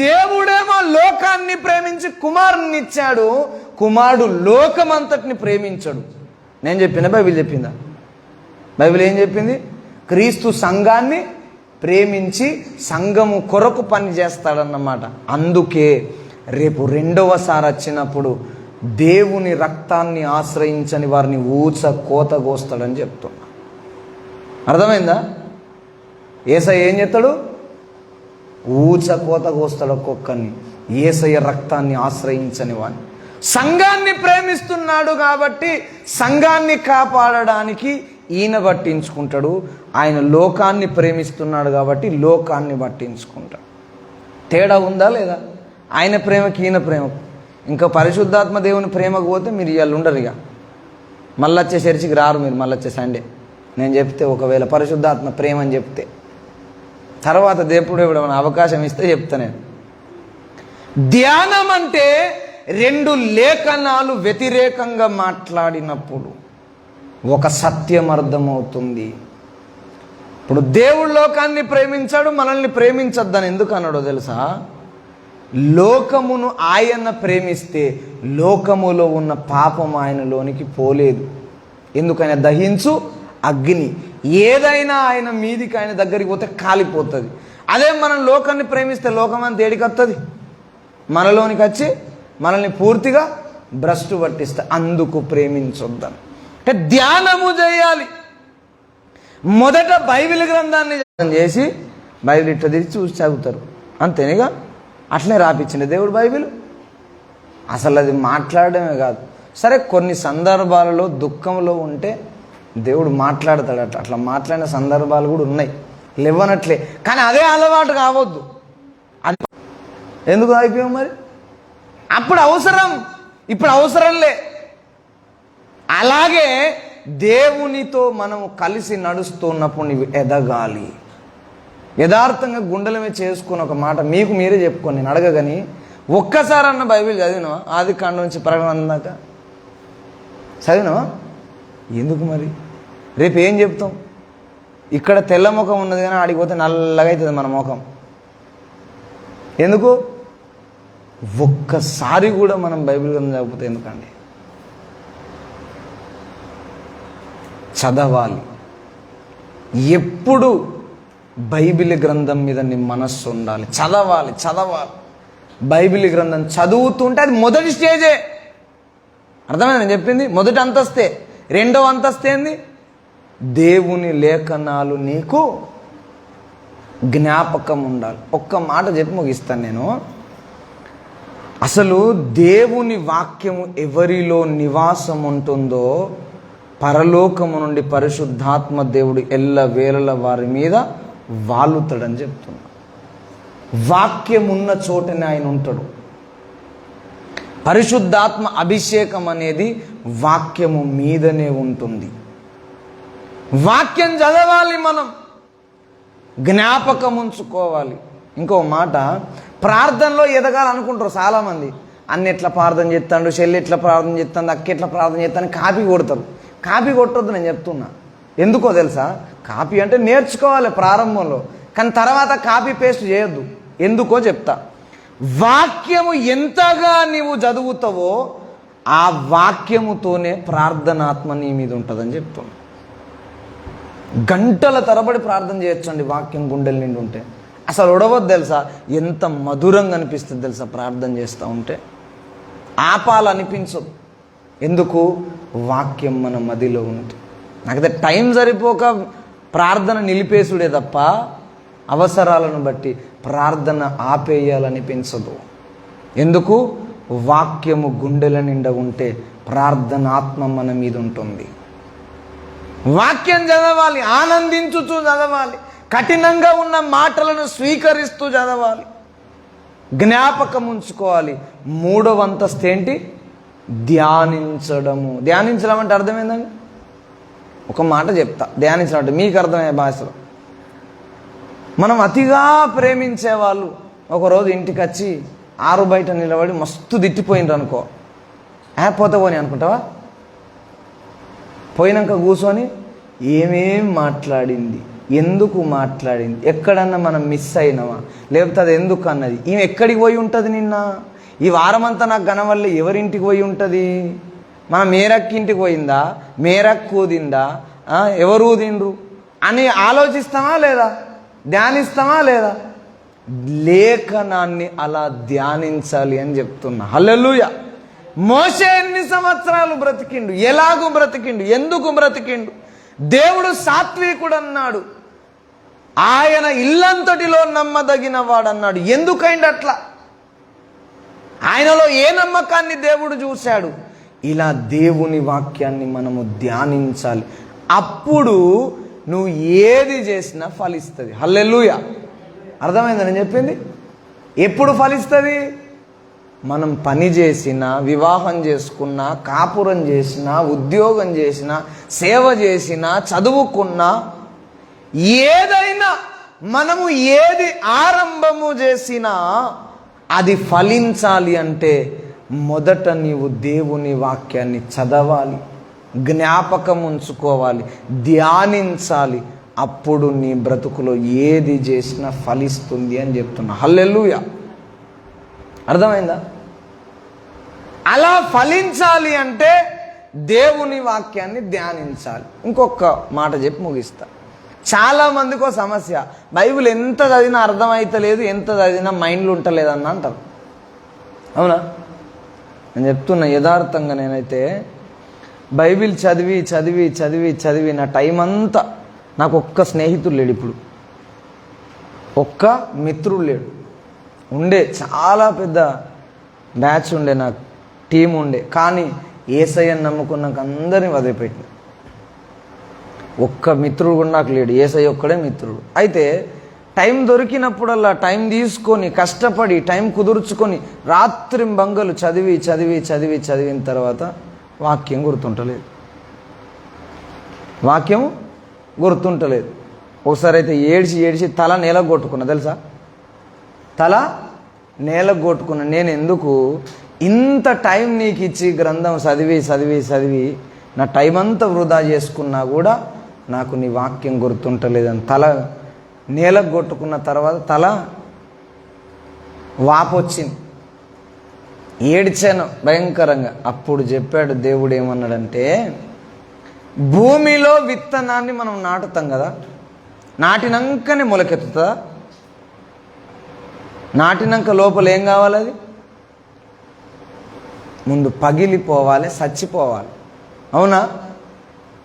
దేవుడేమో లోకాన్ని ప్రేమించి కుమారుణ్ణి ఇచ్చాడు. కుమారుడు లోకమంతటిని ప్రేమించడు. నేను చెప్పిన బైబిల్ చెప్పిందా? బైబిల్ ఏం చెప్పింది? క్రీస్తు సంఘాన్ని ప్రేమించి సంఘము కొరకు పని చేస్తాడన్నమాట. అందుకే రేపు రెండవసారి వచ్చినప్పుడు దేవుని రక్తాన్ని ఆశ్రయించని వారిని ఊచ కోత కోస్తాడని చెప్తున్నా. అర్థమైందా? యేసయ్య ఏం చేస్తాడు? ఊచ కోత కోస్తాడు ఒక్కొక్కరిని, యేసయ్య రక్తాన్ని ఆశ్రయించని వాడిని. సంఘాన్ని ప్రేమిస్తున్నాడు కాబట్టి సంఘాన్ని కాపాడడానికి ఈయన పట్టించుకుంటాడు. ఆయన లోకాన్ని ప్రేమిస్తున్నాడు కాబట్టి లోకాన్ని పట్టించుకుంటాడు. తేడా ఉందా లేదా? ఆయన ప్రేమకి ఈయన ప్రేమకు. ఇంకా పరిశుద్ధాత్మ దేవుని ప్రేమకు పోతే మీరు ఇవాళ ఉండరు. ఇక మళ్ళీ వచ్చే చర్చికి రారు మీరు. మళ్ళీ వచ్చే సండే నేను చెప్తే, ఒకవేళ పరిశుద్ధాత్మ ప్రేమ అని చెప్తే, తర్వాత దేవుడు ఎవడమైనా అవకాశం ఇస్తే చెప్తా నేను. ధ్యానం అంటే 2 లేఖనాలు వ్యతిరేకంగా మాట్లాడినప్పుడు ఒక సత్యం అర్థమవుతుంది. ఇప్పుడు దేవుడు లోకాన్ని ప్రేమించాడు, మనల్ని ప్రేమించొద్దని ఎందుకు అన్నాడో తెలుసా? లోకమును ఆయన ప్రేమిస్తే లోకములో ఉన్న పాపం ఆయనలోనికి పోలేదు. ఎందుకైనా దహించు అగ్ని. ఏదైనా ఆయన మీదికి ఆయన దగ్గరికి పోతే కాలిపోతుంది. అదే మనం లోకాన్ని ప్రేమిస్తే లోకం అంతా ఏడికొస్తుంది, మనలోనికి వచ్చి మనల్ని పూర్తిగా భ్రష్టు పట్టిస్తే. అందుకు ప్రేమించొద్దాం అంటే ధ్యానము చేయాలి. మొదట బైబిల్ గ్రంథాన్ని చేసి బైబిల్ ఇట్లా తెరిచి చూసి చదువుతారు అంతేనిగా. అట్లనే రాపించింది దేవుడు బైబిల్. అసలు అది మాట్లాడడమే కాదు. సరే కొన్ని సందర్భాలలో దుఃఖంలో ఉంటే దేవుడు మాట్లాడతాడు, అట్లా మాట్లాడిన సందర్భాలు కూడా ఉన్నాయి, లేవనట్లే. కానీ అదే అలవాటు కావద్దు. అది ఎందుకు అయిపోయాం మరి? అప్పుడు అవసరం, ఇప్పుడు అవసరంలే. అలాగే దేవునితో మనము కలిసి నడుస్తున్నప్పుడు నీవు ఎదగాలి. యథార్థంగా గుండెలమే చేసుకుని ఒక మాట మీకు మీరే చెప్పుకొని నేను అడగగాని, ఒక్కసారన్న బైబిల్ చదివినావా? ఆది కాండం నుంచి ప్రకటన అందాక చదివినావా? ఎందుకు మరి? రేపు ఏం చెప్తాం? ఇక్కడ తెల్ల ముఖం ఉన్నది కానీ ఆడికి పోతే నల్లగా అవుతుంది మన ముఖం. ఎందుకు? ఒక్కసారి కూడా మనం బైబిల్ గ్రంథం చదివిపోతే ఎందుకండి? చదవాలి. ఎప్పుడు బైబిల్ గ్రంథం మీద నీ మనస్సు ఉండాలి. చదవాలి చదవాలి. బైబిల్ గ్రంథం చదువుతుంటే అది మొదటి స్టేజే. అర్థమైంది నేను చెప్పింది? మొదటి అంతస్తే. రెండవ అంతస్తు ఏంది? దేవుని లేఖనాలు నీకు జ్ఞాపకం ఉండాలి. ఒక్క మాట చెప్పి ముగిస్తాను నేను. అసలు దేవుని వాక్యము ఎవరిలో నివాసం ఉంటుందో పరలోకము నుండి పరిశుద్ధాత్మ దేవుడు ఎల్ల వేళల వారి మీద వాలుతాడని చెప్తున్నా. వాక్యం ఉన్న చోటనే ఆయన ఉంటాడు. పరిశుద్ధాత్మ అభిషేకం అనేది వాక్యము మీదనే ఉంటుంది. వాక్యం చదవాలి, మనం జ్ఞాపకం ఉంచుకోవాలి. ఇంకో మాట, ప్రార్థనలో ఎదగాలనుకుంటారు చాలామంది. అన్న ఎట్లా ప్రార్థన చేస్తాడు, చెల్లి ఎట్లా ప్రార్థన చేస్తాడు, అక్క ఎట్లా ప్రార్థన చేస్తాను కాపీ కొడతారు. కాపీ కొట్టొద్దు నేను చెప్తున్నా. ఎందుకో తెలుసా? కాపీ అంటే నేర్చుకోవాలి ప్రారంభంలో, కానీ తర్వాత కాపీ పేస్ట్ చేయొద్దు. ఎందుకో చెప్తా. వాక్యము ఎంతగా నీవు చదువుతావో ఆ వాక్యముతోనే ప్రార్థనాత్మ నీ మీద ఉంటుందని చెప్తున్నా. గంటల తరబడి ప్రార్థన చేయొచ్చండి వాక్యం గుండెల నిండి ఉంటే. అసలు ఉడవద్దు తెలుసా? ఎంత మధురంగా అనిపిస్తుంది తెలుసా ప్రార్థన చేస్తూ ఉంటే. ఆపాలనిపించదు. ఎందుకు? వాక్యం మన మదిలో ఉంటుంది. నాకైతే టైం సరిపోక ప్రార్థన నిలిపేసుడే తప్ప అవసరాలను బట్టి ప్రార్థన ఆపేయాలనిపించదు. ఎందుకు? వాక్యము గుండెల నిండా ఉంటే ప్రార్థనాత్మ మన మీద ఉంటుంది. వాక్యం చదవాలి, ఆనందించుతూ చదవాలి, కఠినంగా ఉన్న మాటలను స్వీకరిస్తూ చదవాలి, జ్ఞాపకం ఉంచుకోవాలి. మూడవ అంతస్తు ఏంటి? ధ్యానించడము. ధ్యానించడం అంటే అర్థమైందండి? ఒక మాట చెప్తా. ధ్యానించడం అంటే మీకు అర్థమయ్యే భాషలో. మనం అతిగా ప్రేమించే వాళ్ళు ఒకరోజు ఇంటికి వచ్చి ఆరు బయట నిలబడి మస్తు తిట్టిపోయినరు అనుకో, పోతే పోని అనుకుంటావా? పోయినాక కూర్చొని ఏమేం మాట్లాడింది, ఎందుకు మాట్లాడింది, ఎక్కడన్నా మనం మిస్ అయినావా, లేకపోతే అది ఎందుకు అన్నది, ఈమె ఎక్కడికి పోయి ఉంటుంది, నిన్న ఈ వారమంతా నాకు గనవల్లి ఎవరింటికి పోయి ఉంటుంది, మన మేరక్కి ఇంటికి పోయిందా, మేరక్కు ఊదిందా, ఎవరు ఊదిండ్రు అని ఆలోచిస్తామా లేదా? ధ్యానిస్తామా లేదా? లేఖనాన్ని అలా ధ్యానించాలి అని చెప్తున్నా. హల్లెలూయా. మోషే ఎన్ని సంవత్సరాలు బ్రతికిండు, ఎలాగూ బ్రతికిండు, ఎందుకు బ్రతికిండు? దేవుడు సాత్వికుడు అన్నాడు, ఆయన ఇల్లంతటిలో నమ్మదగిన వాడు అన్నాడు. ఎందుకైంది అట్లా? ఆయనలో ఏ నమ్మకాన్ని దేవుడు చూశాడు? ఇలా దేవుని వాక్యాన్ని మనము ధ్యానించాలి. అప్పుడు నువ్వు ఏది చేసినా ఫలిస్తుంది. హల్లెలూయా. అర్థమైందా నేను చెప్పింది? ఎప్పుడు ఫలిస్తుంది? మనం పని చేసినా, వివాహం చేసుకున్నా, కాపురం చేసినా, ఉద్యోగం చేసినా, సేవ చేసినా, చదువుకున్నా, ఏదైనా మనము ఏది ఆరంభము చేసినా అది ఫలించాలి అంటే మొదట నీవు దేవుని వాక్యాన్ని చదవాలి, జ్ఞాపకం ఉంచుకోవాలి, ధ్యానించాలి. అప్పుడు నీ బ్రతుకులో ఏది చేసినా ఫలిస్తుంది అని చెప్తున్నా. హల్లెలూయా. అర్థమైందా? అలా ఫలించాలి అంటే దేవుని వాక్యాన్ని ధ్యానించాలి. ఇంకొక మాట చెప్పి ముగిస్తా. చాలామందికి ఒక సమస్య, బైబిల్ ఎంత చదివినా అర్థమైతలేదు, ఎంత చదివినా మైండ్లో ఉంటలేదు అని అంటారు. అవునా? నేను చెప్తున్నా యథార్థంగా, నేనైతే బైబిల్ చదివి చదివి చదివి చదివి నా టైం అంతా, నాకు ఒక్క స్నేహితుడు లేడు, ఇప్పుడు ఒక్క మిత్రుడు లేడు. ఉండే చాలా పెద్ద బ్యాచ్ ఉండే, నాకు టీం ఉండే, కానీ యేసయ్యను నమ్ముకున్నాక అందరినీ వదిలిపెట్టిన. ఒక్క మిత్రుడు కూడా నాకు లేడు, యేసయ్య ఒక్కడే మిత్రుడు. అయితే టైం దొరికినప్పుడల్లా టైం తీసుకొని కష్టపడి టైం కుదుర్చుకొని రాత్రింబగళ్ళు చదివి చదివి చదివి చదివిన తర్వాత వాక్యం గుర్తుంటలేదు, వాక్యం గుర్తుంటలేదు. ఒకసారి అయితే ఏడిచి ఏడిచి తల నేలకు కొట్టుకున్నా, తెలుసా? తల నేలకు కొట్టుకున్నా. నేను ఎందుకు ఇంత టైం నీకు ఇచ్చి గ్రంథం చదివి చదివి చదివి నా టైం అంతా వృధా చేసుకున్నా కూడా నాకు నీ వాక్యం గుర్తుంటలేదని తల నేలకు కొట్టుకున్న తర్వాత తల వాపొచ్చింది, ఏడ్చాను భయంకరంగా. అప్పుడు చెప్పాడు దేవుడు, ఏమన్నాడంటే, భూమిలో విత్తనాన్ని మనం నాటుతాం కదా, నాటినాకనే మొలకెత్తుతుందా? నాటినాక లోపల ఏం కావాలి? అది ముందు పగిలిపోవాలి, చచ్చిపోవాలి. అవునా?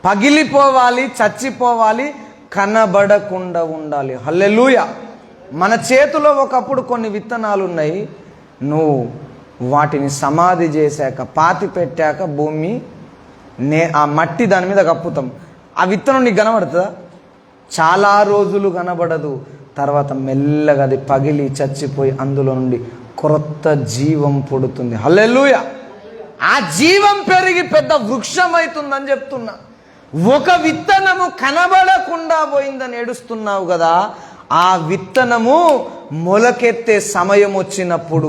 పగిలిపోవాలి, చచ్చిపోవాలి, కనబడకుండా ఉండాలి. హల్లెలూయా. మన చేతిలో ఒకప్పుడు కొన్ని విత్తనాలు ఉన్నాయి, నువ్వు వాటిని సమాధి చేశాక పాతి పెట్టాక భూమి ఆ మట్టి దాని మీద కప్పుతాం, ఆ విత్తనం నీకు కనబడుతుందా? చాలా రోజులు కనబడదు, తర్వాత మెల్లగా అది పగిలి చచ్చిపోయి అందులో నుండి క్రొత్త జీవం పుడుతుంది. హల్లెలూయా. ఆ జీవం పెరిగి పెద్ద వృక్షం అవుతుందని చెప్తున్నా. ఒక విత్తనము కనబడకుండా పోయిందని ఏడుస్తున్నావు కదా, ఆ విత్తనము మొలకెత్తే సమయం వచ్చినప్పుడు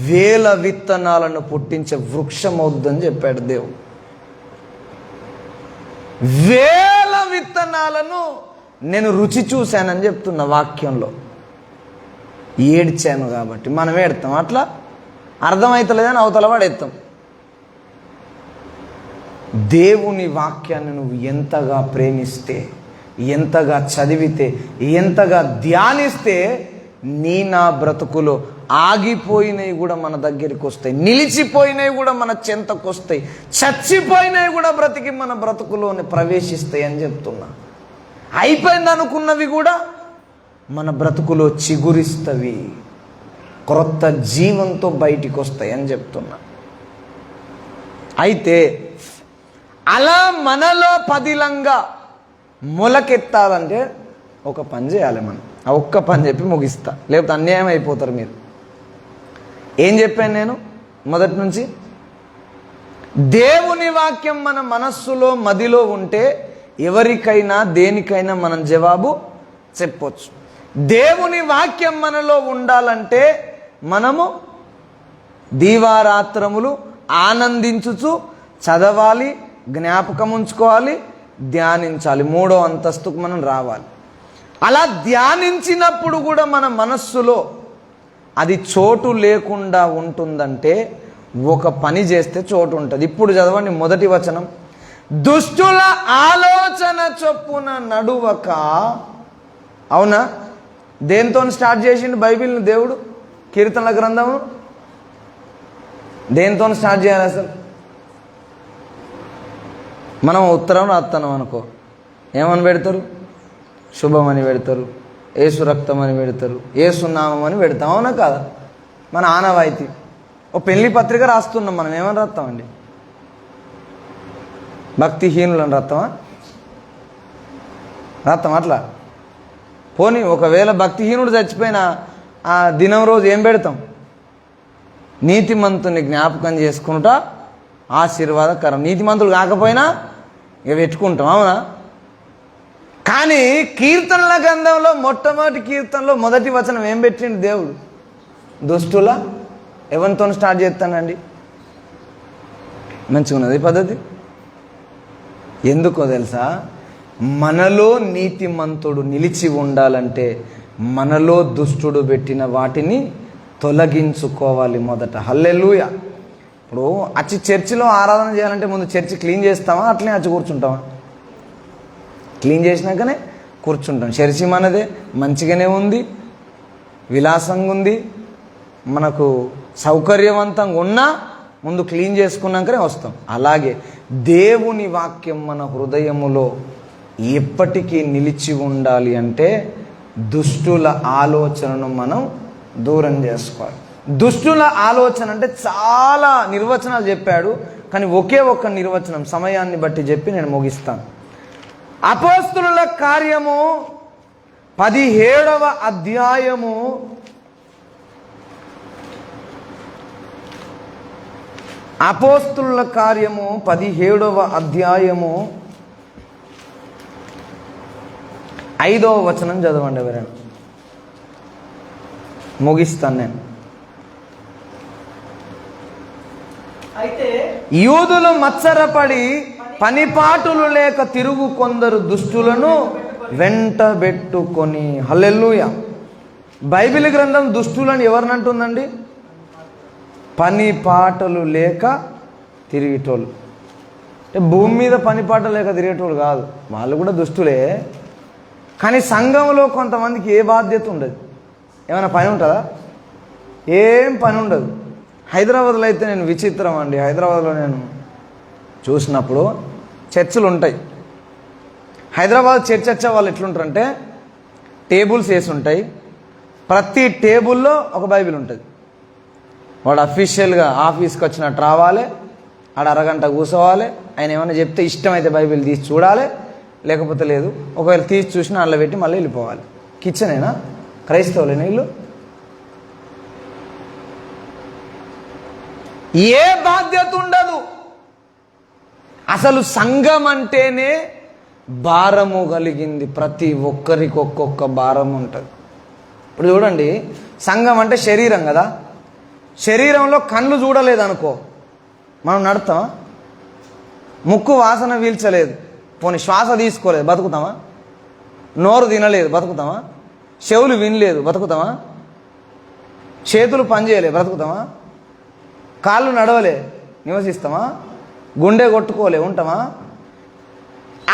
వేల విత్తనాలను పుట్టించే వృక్షం అవుద్దని చెప్పాడు దేవుడు. వేల విత్తనాలను నేను రుచి చూశానని చెప్తున్నా వాక్యంలో. ఏడ్చాను కాబట్టి మనం ఏడతాం, అట్లా అర్థమవుతలేదని అవతల పడేస్తాం. దేవుని వాక్యాన్ని నువ్వు ఎంతగా ప్రేమిస్తే, ఎంతగా చదివితే, ఎంతగా ధ్యానిస్తే నా బ్రతుకులో ఆగిపోయినవి కూడా మన దగ్గరికి వస్తాయి, నిలిచిపోయినవి కూడా మన చెంతకు వస్తాయి, చచ్చిపోయినవి కూడా బ్రతికి మన బ్రతుకులోనే ప్రవేశిస్తాయి అని చెప్తున్నా. అయిపోయింది అనుకున్నవి కూడా మన బ్రతుకులో చిగురిస్తవి, క్రొత్త జీవంతో బయటికి వస్తాయి అని చెప్తున్నా. అయితే అలా మనలో పదిలంగా మొలకెత్తాలంటే ఒక పని చేయాలి మనం. ఆ ఒక్క పని చెప్పి ముగిస్తా, లేకపోతే అన్యాయం అయిపోతారు మీరు. ఏం చెప్పాను నేను మొదటి నుంచి? దేవుని వాక్యం మన మనస్సులో మదిలో ఉంటే ఎవరికైనా దేనికైనా మనం జవాబు చెప్పొచ్చు. దేవుని వాక్యం మనలో ఉండాలంటే మనము దీవారాత్రములు ఆనందించుచు చదవాలి, జ్ఞాపకం ఉంచుకోవాలి, ధ్యానించాలి. 3వ అంతస్తుకు మనం రావాలి. అలా ధ్యానించినప్పుడు కూడా మన మనస్సులో అది చోటు లేకుండా ఉంటుందంటే ఒక పని చేస్తే చోటు ఉంటుంది. ఇప్పుడు చదవండి మొదటి వచనం. దుష్టుల ఆలోచన చొప్పున నడువక. అవునా? దేంతో స్టార్ట్ చేసిండు బైబిల్ని దేవుడు? కీర్తనల గ్రంథము దేంతో స్టార్ట్ చేయాలి అసలు? మనం ఉత్తరం రాస్తున్నాం అనుకో, ఏమని పెడతారు? శుభమని పెడతారు, ఏసు రక్తం అని పెడతారు, ఏసు నామం అని పెడతాం. అవునా కాదా? మన ఆనవాయితీ. ఓ పెళ్లి పత్రిక రాస్తున్నాం, మనం ఏమని రాస్తామండి? భక్తిహీనులని రాస్తామా? రాస్తాం అట్లా. పోనీ ఒకవేళ భక్తిహీనుడు చచ్చిపోయినా ఆ దినం రోజు ఏం పెడతాం? నీతిమంతుని జ్ఞాపకం చేసుకుంటా ఆశీర్వాదకరం. నీతిమంతులు కాకపోయినా ఇక పెట్టుకుంటాం. అవునా? కానీ కీర్తనల గ్రంథంలో మొట్టమొదటి కీర్తనలో మొదటి వచనం ఏం పెట్టిండు దేవుడు? దుష్టుల ఎవరితో స్టార్ట్ చేస్తానండి? మంచిగా ఉన్నది పద్ధతి. ఎందుకో తెలుసా? మనలో నీతిమంతుడు నిలిచి ఉండాలంటే మనలో దుష్టుడు పెట్టిన వాటిని తొలగించుకోవాలి మొదట. హల్లెలూయా. ఇప్పుడు వచ్చి చర్చిలో ఆరాధన చేయాలంటే ముందు చర్చి క్లీన్ చేస్తామా, అట్లనే వచ్చి కూర్చుంటామా? క్లీన్ చేసినాకనే కూర్చుంటాం. చర్చి మనదే, మంచిగానే ఉంది, విలాసంగా ఉంది, మనకు సౌకర్యవంతంగా ఉన్నా ముందు క్లీన్ చేసుకున్నాకనే వస్తాం. అలాగే దేవుని వాక్యం మన హృదయములో ఎప్పటికీ నిలిచి ఉండాలి అంటే దుష్టుల ఆలోచనను మనం దూరం చేసుకోవాలి. దుష్టుల ఆలోచన అంటే చాలా నిర్వచనాలు చెప్పాడు, కానీ ఒకే ఒక్క నిర్వచనం సమయాన్ని బట్టి చెప్పి నేను ముగిస్తాను. అపోస్తలుల కార్యము 17వ అధ్యాయము 17వ అధ్యాయము 5వ వచనం చదవండి ఎవరైనా. ముగిస్తాను నేను. అయితే యూదులు మత్సరపడి పనిపాటులు లేక తిరుగు కొందరు దుష్టులను వెంటబెట్టుకొని. హల్లెలూయా. బైబిల్ గ్రంథం దుష్టులను ఎవరిని అంటుందండి? పని పాటలు లేక తిరిగేటోళ్ళు. అంటే భూమి మీద పని పాటలు లేక తిరిగేటోళ్ళు కాదు, వాళ్ళు కూడా దుష్టులే. కానీ సంఘంలో కొంతమందికి ఏ బాధ్యత ఉండదు. ఏమైనా పని ఉంటుందా? ఏం పని ఉండదు. హైదరాబాద్లో అయితే నేను విచిత్రం అండి, హైదరాబాద్లో నేను చూసినప్పుడు చర్చిలు ఉంటాయి. హైదరాబాద్ చర్చ్ వచ్చే వాళ్ళు ఎట్లుంటారంటే టేబుల్స్ వేసి ఉంటాయి, ప్రతి టేబుల్లో ఒక బైబిల్ ఉంటుంది. వాడు అఫీషియల్గా ఆఫీస్కి వచ్చినట్టు రావాలి, ఆడ అరగంట కూర్చోవాలి, ఆయన ఏమైనా చెప్తే ఇష్టమైతే బైబిల్ తీసి చూడాలి, లేకపోతే లేదు. ఒకవేళ తీసి చూసినా అందులో పెట్టి మళ్ళీ వెళ్ళిపోవాలి. కిచెనేనా క్రైస్తవులేనా వీళ్ళు? ఏ బాధ్యత ఉండదు. అసలు సంఘం అంటేనే భారము కలిగింది. ప్రతి ఒక్కరికి ఒక్కొక్క భారం ఉంటుంది. ఇప్పుడు చూడండి, సంఘం అంటే శరీరం కదా. శరీరంలో కళ్ళు చూడలేదనుకో మనం నడుతామా? ముక్కు వాసన పీల్చలేదు, పోనీ శ్వాస తీసుకోలేదు, బతుకుతామా? నోరు తినలేదు, బతుకుతామా? చెవులు వినలేదు, బతుకుతామా? చేతులు పనిచేయలేదు, బ్రతుకుతామా? కాళ్ళు నడవలే, నివసిస్తామా? గుండె కొట్టుకోలే, ఉంటామా?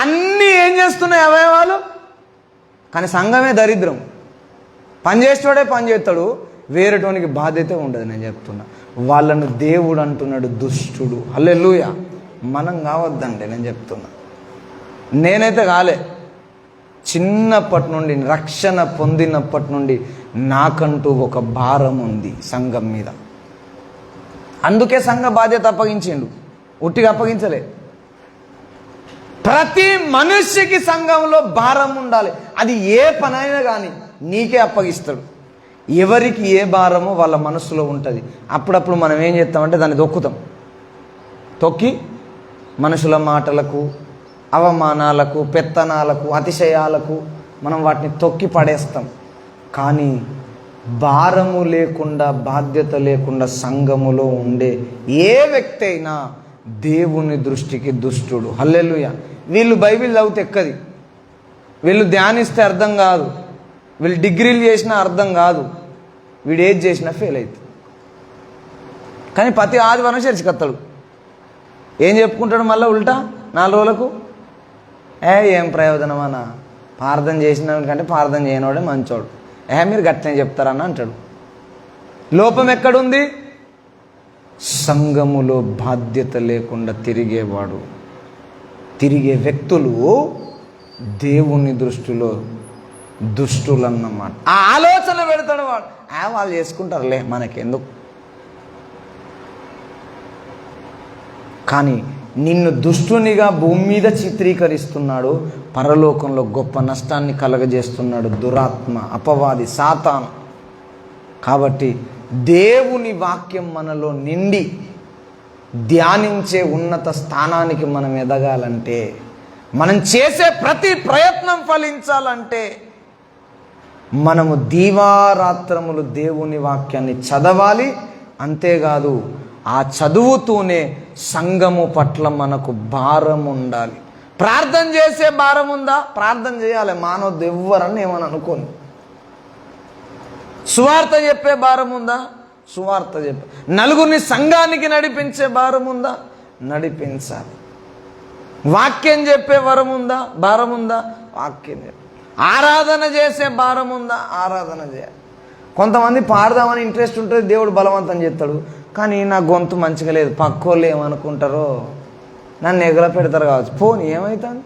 అన్నీ ఏం చేస్తున్నాయి అవయవాలు? కానీ సంఘమే దరిద్రం. పనిచేసేవాడే పని చేస్తాడు, వేరేటోనికి బాధ్యత ఉండదు. నేను చెప్తున్నా, వాళ్ళను దేవుడు అంటున్నాడు దుష్టుడు. హల్లెలూయా. మనం కావద్దండి, నేను చెప్తున్నా. నేనైతే కాలే. చిన్నప్పటి నుండి, రక్షణ పొందినప్పటి నుండి నాకంటూ ఒక భారం ఉంది సంఘం మీద. అందుకే సంఘ బాధ్యత అప్పగించిండు, ఉట్టిగా అప్పగించలే. ప్రతి మనిషికి సంఘంలో భారం ఉండాలి. అది ఏ పనైనా కానీ నీకే అప్పగిస్తాడు. ఎవరికి ఏ భారమో వాళ్ళ మనసులో ఉంటుంది. అప్పుడప్పుడు మనం ఏం చేస్తామంటే దాన్ని తొక్కి మనుషుల మాటలకు, అవమానాలకు, పెత్తనాలకు, అతిశయాలకు మనం వాటిని తొక్కి పడేస్తాం. కానీ భారము లేకుండా, బాధ్యత లేకుండా సంఘములో ఉండే ఏ వ్యక్తి అయినా దేవుని దృష్టికి దుష్టుడు. హల్లెలూయా. వీళ్ళు బైబిల్ చదివితే ఎక్కది, వీళ్ళు ధ్యానిస్తే అర్థం కాదు, వీళ్ళు డిగ్రీలు చేసినా అర్థం కాదు, వీడు ఏది చేసినా ఫెయిల్ అవుతుంది. కానీ ప్రతి ఆదివారం చర్చికి వస్తాడు. ఏం చెప్పుకుంటాడు మళ్ళీ ఉల్టా 4 రోజులకు? ఏం ప్రయోజనం అన్న, ప్రార్థన చేసిన కంటే ప్రార్థన చేయనోడే మంచోడు, మీరు గట్లనే చెప్తారని అంటాడు. లోపం ఎక్కడుంది? సంఘములో బాధ్యత లేకుండా తిరిగే వ్యక్తులు దేవుని దృష్టిలో దుష్టులన్నమాట. ఆ ఆలోచన పెడతాడు వాడు. వాళ్ళు చేసుకుంటారులే, మనకెందుకు. కానీ నిన్ను దుష్టునిగా భూమి మీద చిత్రీకరిస్తున్నాడు, పరలోకంలో గొప్ప నష్టాన్ని కలగజేస్తున్నాడు దురాత్మ, అపవాది, సాతాను. కాబట్టి దేవుని వాక్యం మనలో నిండి ధ్యానించే ఉన్నత స్థానానికి మనం ఎదగాలంటే, మనం చేసే ప్రతి ప్రయత్నం ఫలించాలంటే, మనము దీవారాత్రములు దేవుని వాక్యాన్ని చదవాలి. అంతేకాదు, ఆ చదువుతూనే సంఘము పట్ల మనకు భారం ఉండాలి. ప్రార్థన చేసే భారం ఉందా? ప్రార్థన చేయాలి, మానవద్దు ఎవ్వరని ఏమని అనుకోని. సువార్త చెప్పే భారం ఉందా? సువార్త చెప్పాలి. నలుగురిని సంఘానికి నడిపించే భారం ఉందా? నడిపించాలి. వాక్యం చెప్పే వరం ఉందా? భారం ఉందా? వాక్యం చెప్పాలి. ఆరాధన చేసే భారం ఉందా? ఆరాధన చేయాలి. కొంతమంది పాడదామని ఇంట్రెస్ట్ ఉంటుంది, దేవుడు బలవంతం చేస్తాడు. కానీ నా గొంతు మంచిగా లేదు, పక్కోళ్ళు ఏమనుకుంటారో, నన్ను ఎగల పెడతారు కావచ్చు. పోనీ ఏమవుతుంది,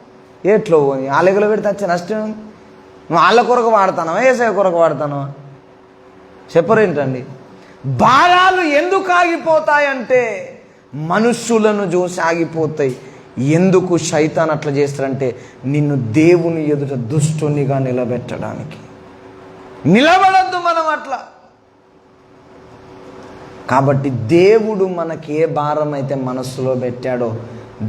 ఎట్లో పోనీ, వాళ్ళ ఎగల పెడితే వచ్చే నష్టం ఉంది. నువ్వు వాళ్ళ కొరకు వాడతానవా, ఏసఐ కొరకు వాడతానవా? చెప్పరేంటండి? భారాలు ఎందుకు ఆగిపోతాయంటే మనుష్యులను చూసి ఆగిపోతాయి. ఎందుకు శైతాన్ అట్లా చేస్తాడంటే నిన్ను దేవుని ఎదుట దుష్టునిగా నిలబెట్టడానికి. నిలబడద్దు మనం అట్లా. కాబట్టి దేవుడు మనకి ఏ భారం అయితే మనస్సులో పెట్టాడో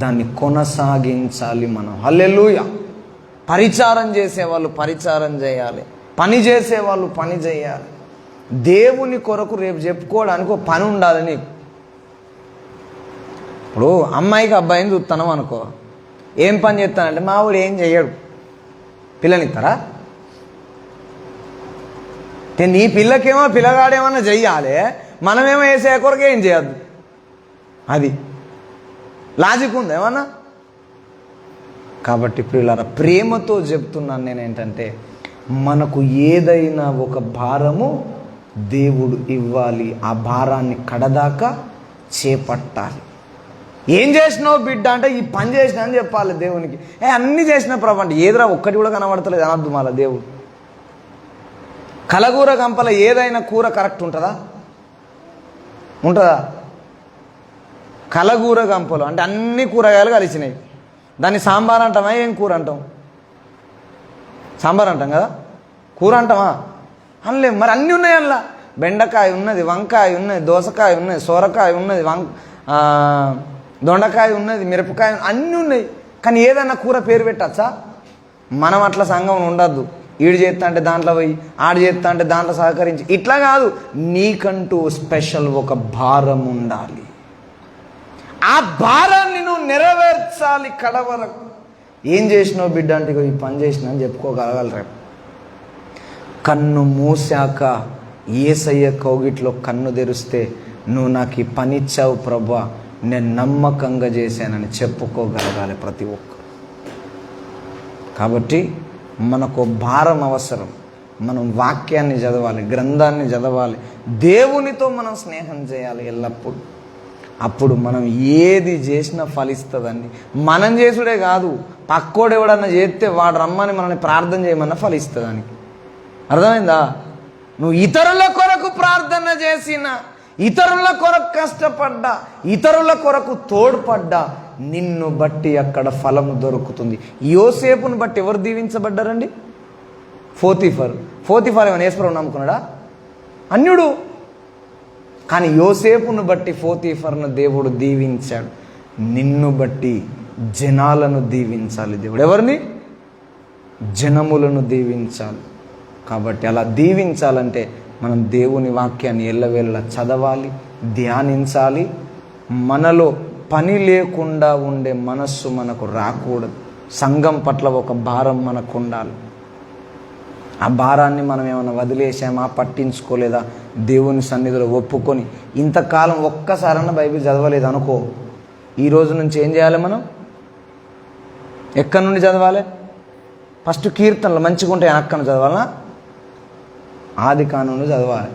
దాన్ని కొనసాగించాలి మనం. హల్లెలూయా. పరిచారం చేసేవాళ్ళు పరిచారం చేయాలి, పని చేసేవాళ్ళు పని చేయాలి. దేవుని కొరకు రేపు చెప్పుకోవడానికి ఒక పని ఉండాలి నీకు. ఇప్పుడు అమ్మాయికి అబ్బాయిని చూస్తాను అనుకో, ఏం పని చేస్తానంటే మా వాడు ఏం చెయ్యడు, పిల్లనిస్తారా? నీ పిల్లకేమో పిల్లగాడేమన్నా చెయ్యాలి, మనమేమో వేసే కొరకు ఏం చేయద్దు. అది లాజిక్ ఉంది ఏమన్నా? కాబట్టి పిల్లల ప్రేమతో చెప్తున్నాను నేను ఏంటంటే, మనకు ఏదైనా ఒక భారము దేవుడు ఇవ్వాలి. ఆ భారాన్ని కడదాకా చేపట్టాలి. ఏం చేసినావు బిడ్డ అంటే ఈ పని చేసినా అని చెప్పాలి దేవునికి. అన్నీ చేసిన ప్రభు అంటే ఏదిరా ఒక్కటి కూడా కనబడతలేదు అనద్దు. మళ్ళీ దేవుడు కలగూర గంపల ఏదైనా కూర కరెక్ట్ ఉంటుందా? ఉంటుందా? కలగూర గంపలు అంటే అన్ని కూరగాయలు కలిసినాయి, దాన్ని సాంబార్ అంటామా? ఏం కూర అంటాం? సాంబార్ అంటాం కదా, కూర అంటామా? అనలేం. మరి అన్నీ ఉన్నాయి అందులో. బెండకాయ ఉన్నది, వంకాయ ఉన్నది, దోసకాయ ఉన్నది, సొరకాయ ఉన్నది, దొండకాయ ఉన్నది, మిరపకాయ అన్నీ ఉన్నాయి. కానీ ఏదన్నా కూర పేరు పెట్టచ్చా? మనం అట్లా సంఘం ఉండద్దు. ఈడు చేస్తా అంటే దాంట్లో పోయి, ఆడు చేస్తా అంటే దాంట్లో సహకరించి, ఇట్లా కాదు. నీకంటూ స్పెషల్ ఒక భారం ఉండాలి. ఆ భారాన్ని నువ్వు నెరవేర్చాలి కడవరకు. ఏం చేసినావు బిడ్డ అంటే ఈ పని చేసినా అని చెప్పుకోగలగలరా? కన్ను మూసాక యేసయ్య కౌగిట్లో కన్ను తెరిస్తే నువ్వు నాకు ఈ పని ఇచ్చావు ప్రభా, నేను నమ్మకంగా చేశానని చెప్పుకోగలగాలి ప్రతి ఒక్కరు. కాబట్టి మనకు భారం అవసరం. మనం వాక్యాన్ని చదవాలి, గ్రంథాన్ని చదవాలి, దేవునితో మనం స్నేహం చేయాలి ఎల్లప్పుడూ. అప్పుడు మనం ఏది చేసినా ఫలిస్తుందండి. మనం చేసుడే కాదు, పక్కోడు ఎవడన్నా చేస్తే వాడు రమ్మని మనల్ని ప్రార్థన చేయమన్నా ఫలిస్తుంది. దానికి అర్థమైందా? నువ్వు ఇతరుల కొరకు ప్రార్థన చేసినా, ఇతరుల కొరకు కష్టపడ్డా, ఇతరుల కొరకు తోడ్పడ్డా నిన్ను బట్టి అక్కడ ఫలము దొరుకుతుంది. యోసేపును బట్టి ఎవరు దీవించబడ్డారండి? పోతీఫర్ ఏమైనా యేసుప్రభువుని నమ్ముకున్నాడా? అన్యుడు. కానీ యోసేపును బట్టి పోతీఫర్ను దేవుడు దీవించాడు. నిన్ను బట్టి జనాలను దీవించాలి దేవుడు. ఎవరిని? జనములను దీవించాలి. కాబట్టి అలా దీవించాలంటే మనం దేవుని వాక్యాన్ని ఎల్లవేళలా చదవాలి, ధ్యానించాలి. మనలో పని లేకుండా ఉండే మనస్సు మనకు రాకూడదు. సంఘం పట్ల ఒక భారం మనకు ఉండాలి. ఆ భారాన్ని మనం ఏమైనా వదిలేసామా, పట్టించుకోలేదా, దేవుని సన్నిధిలో ఒప్పుకొని ఇంతకాలం ఒక్కసారన్నా బైబిల్ చదవలేదు అనుకో, ఈ రోజు నుంచి ఏం చేయాలి మనం? ఎక్కడి నుండి చదవాలి? ఫస్ట్ కీర్తనలు మంచిగా ఉంటాయి అక్కను చదవాలనా? ఆది కాండం చదవాలి.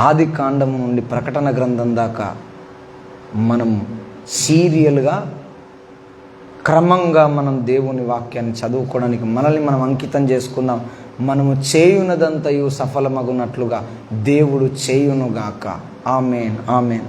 ఆది కాండం నుండి ప్రకటన గ్రంథం దాకా మనం సీరియల్గా క్రమంగా మనం దేవుని వాక్యాన్ని చదువుకోవడానికి మనల్ని మనం అంకితం చేసుకుందాం. మనము చేయునదంతయు సఫలమగునట్లుగా దేవుడు చేయునుగాక. ఆమేన్, ఆమేన్.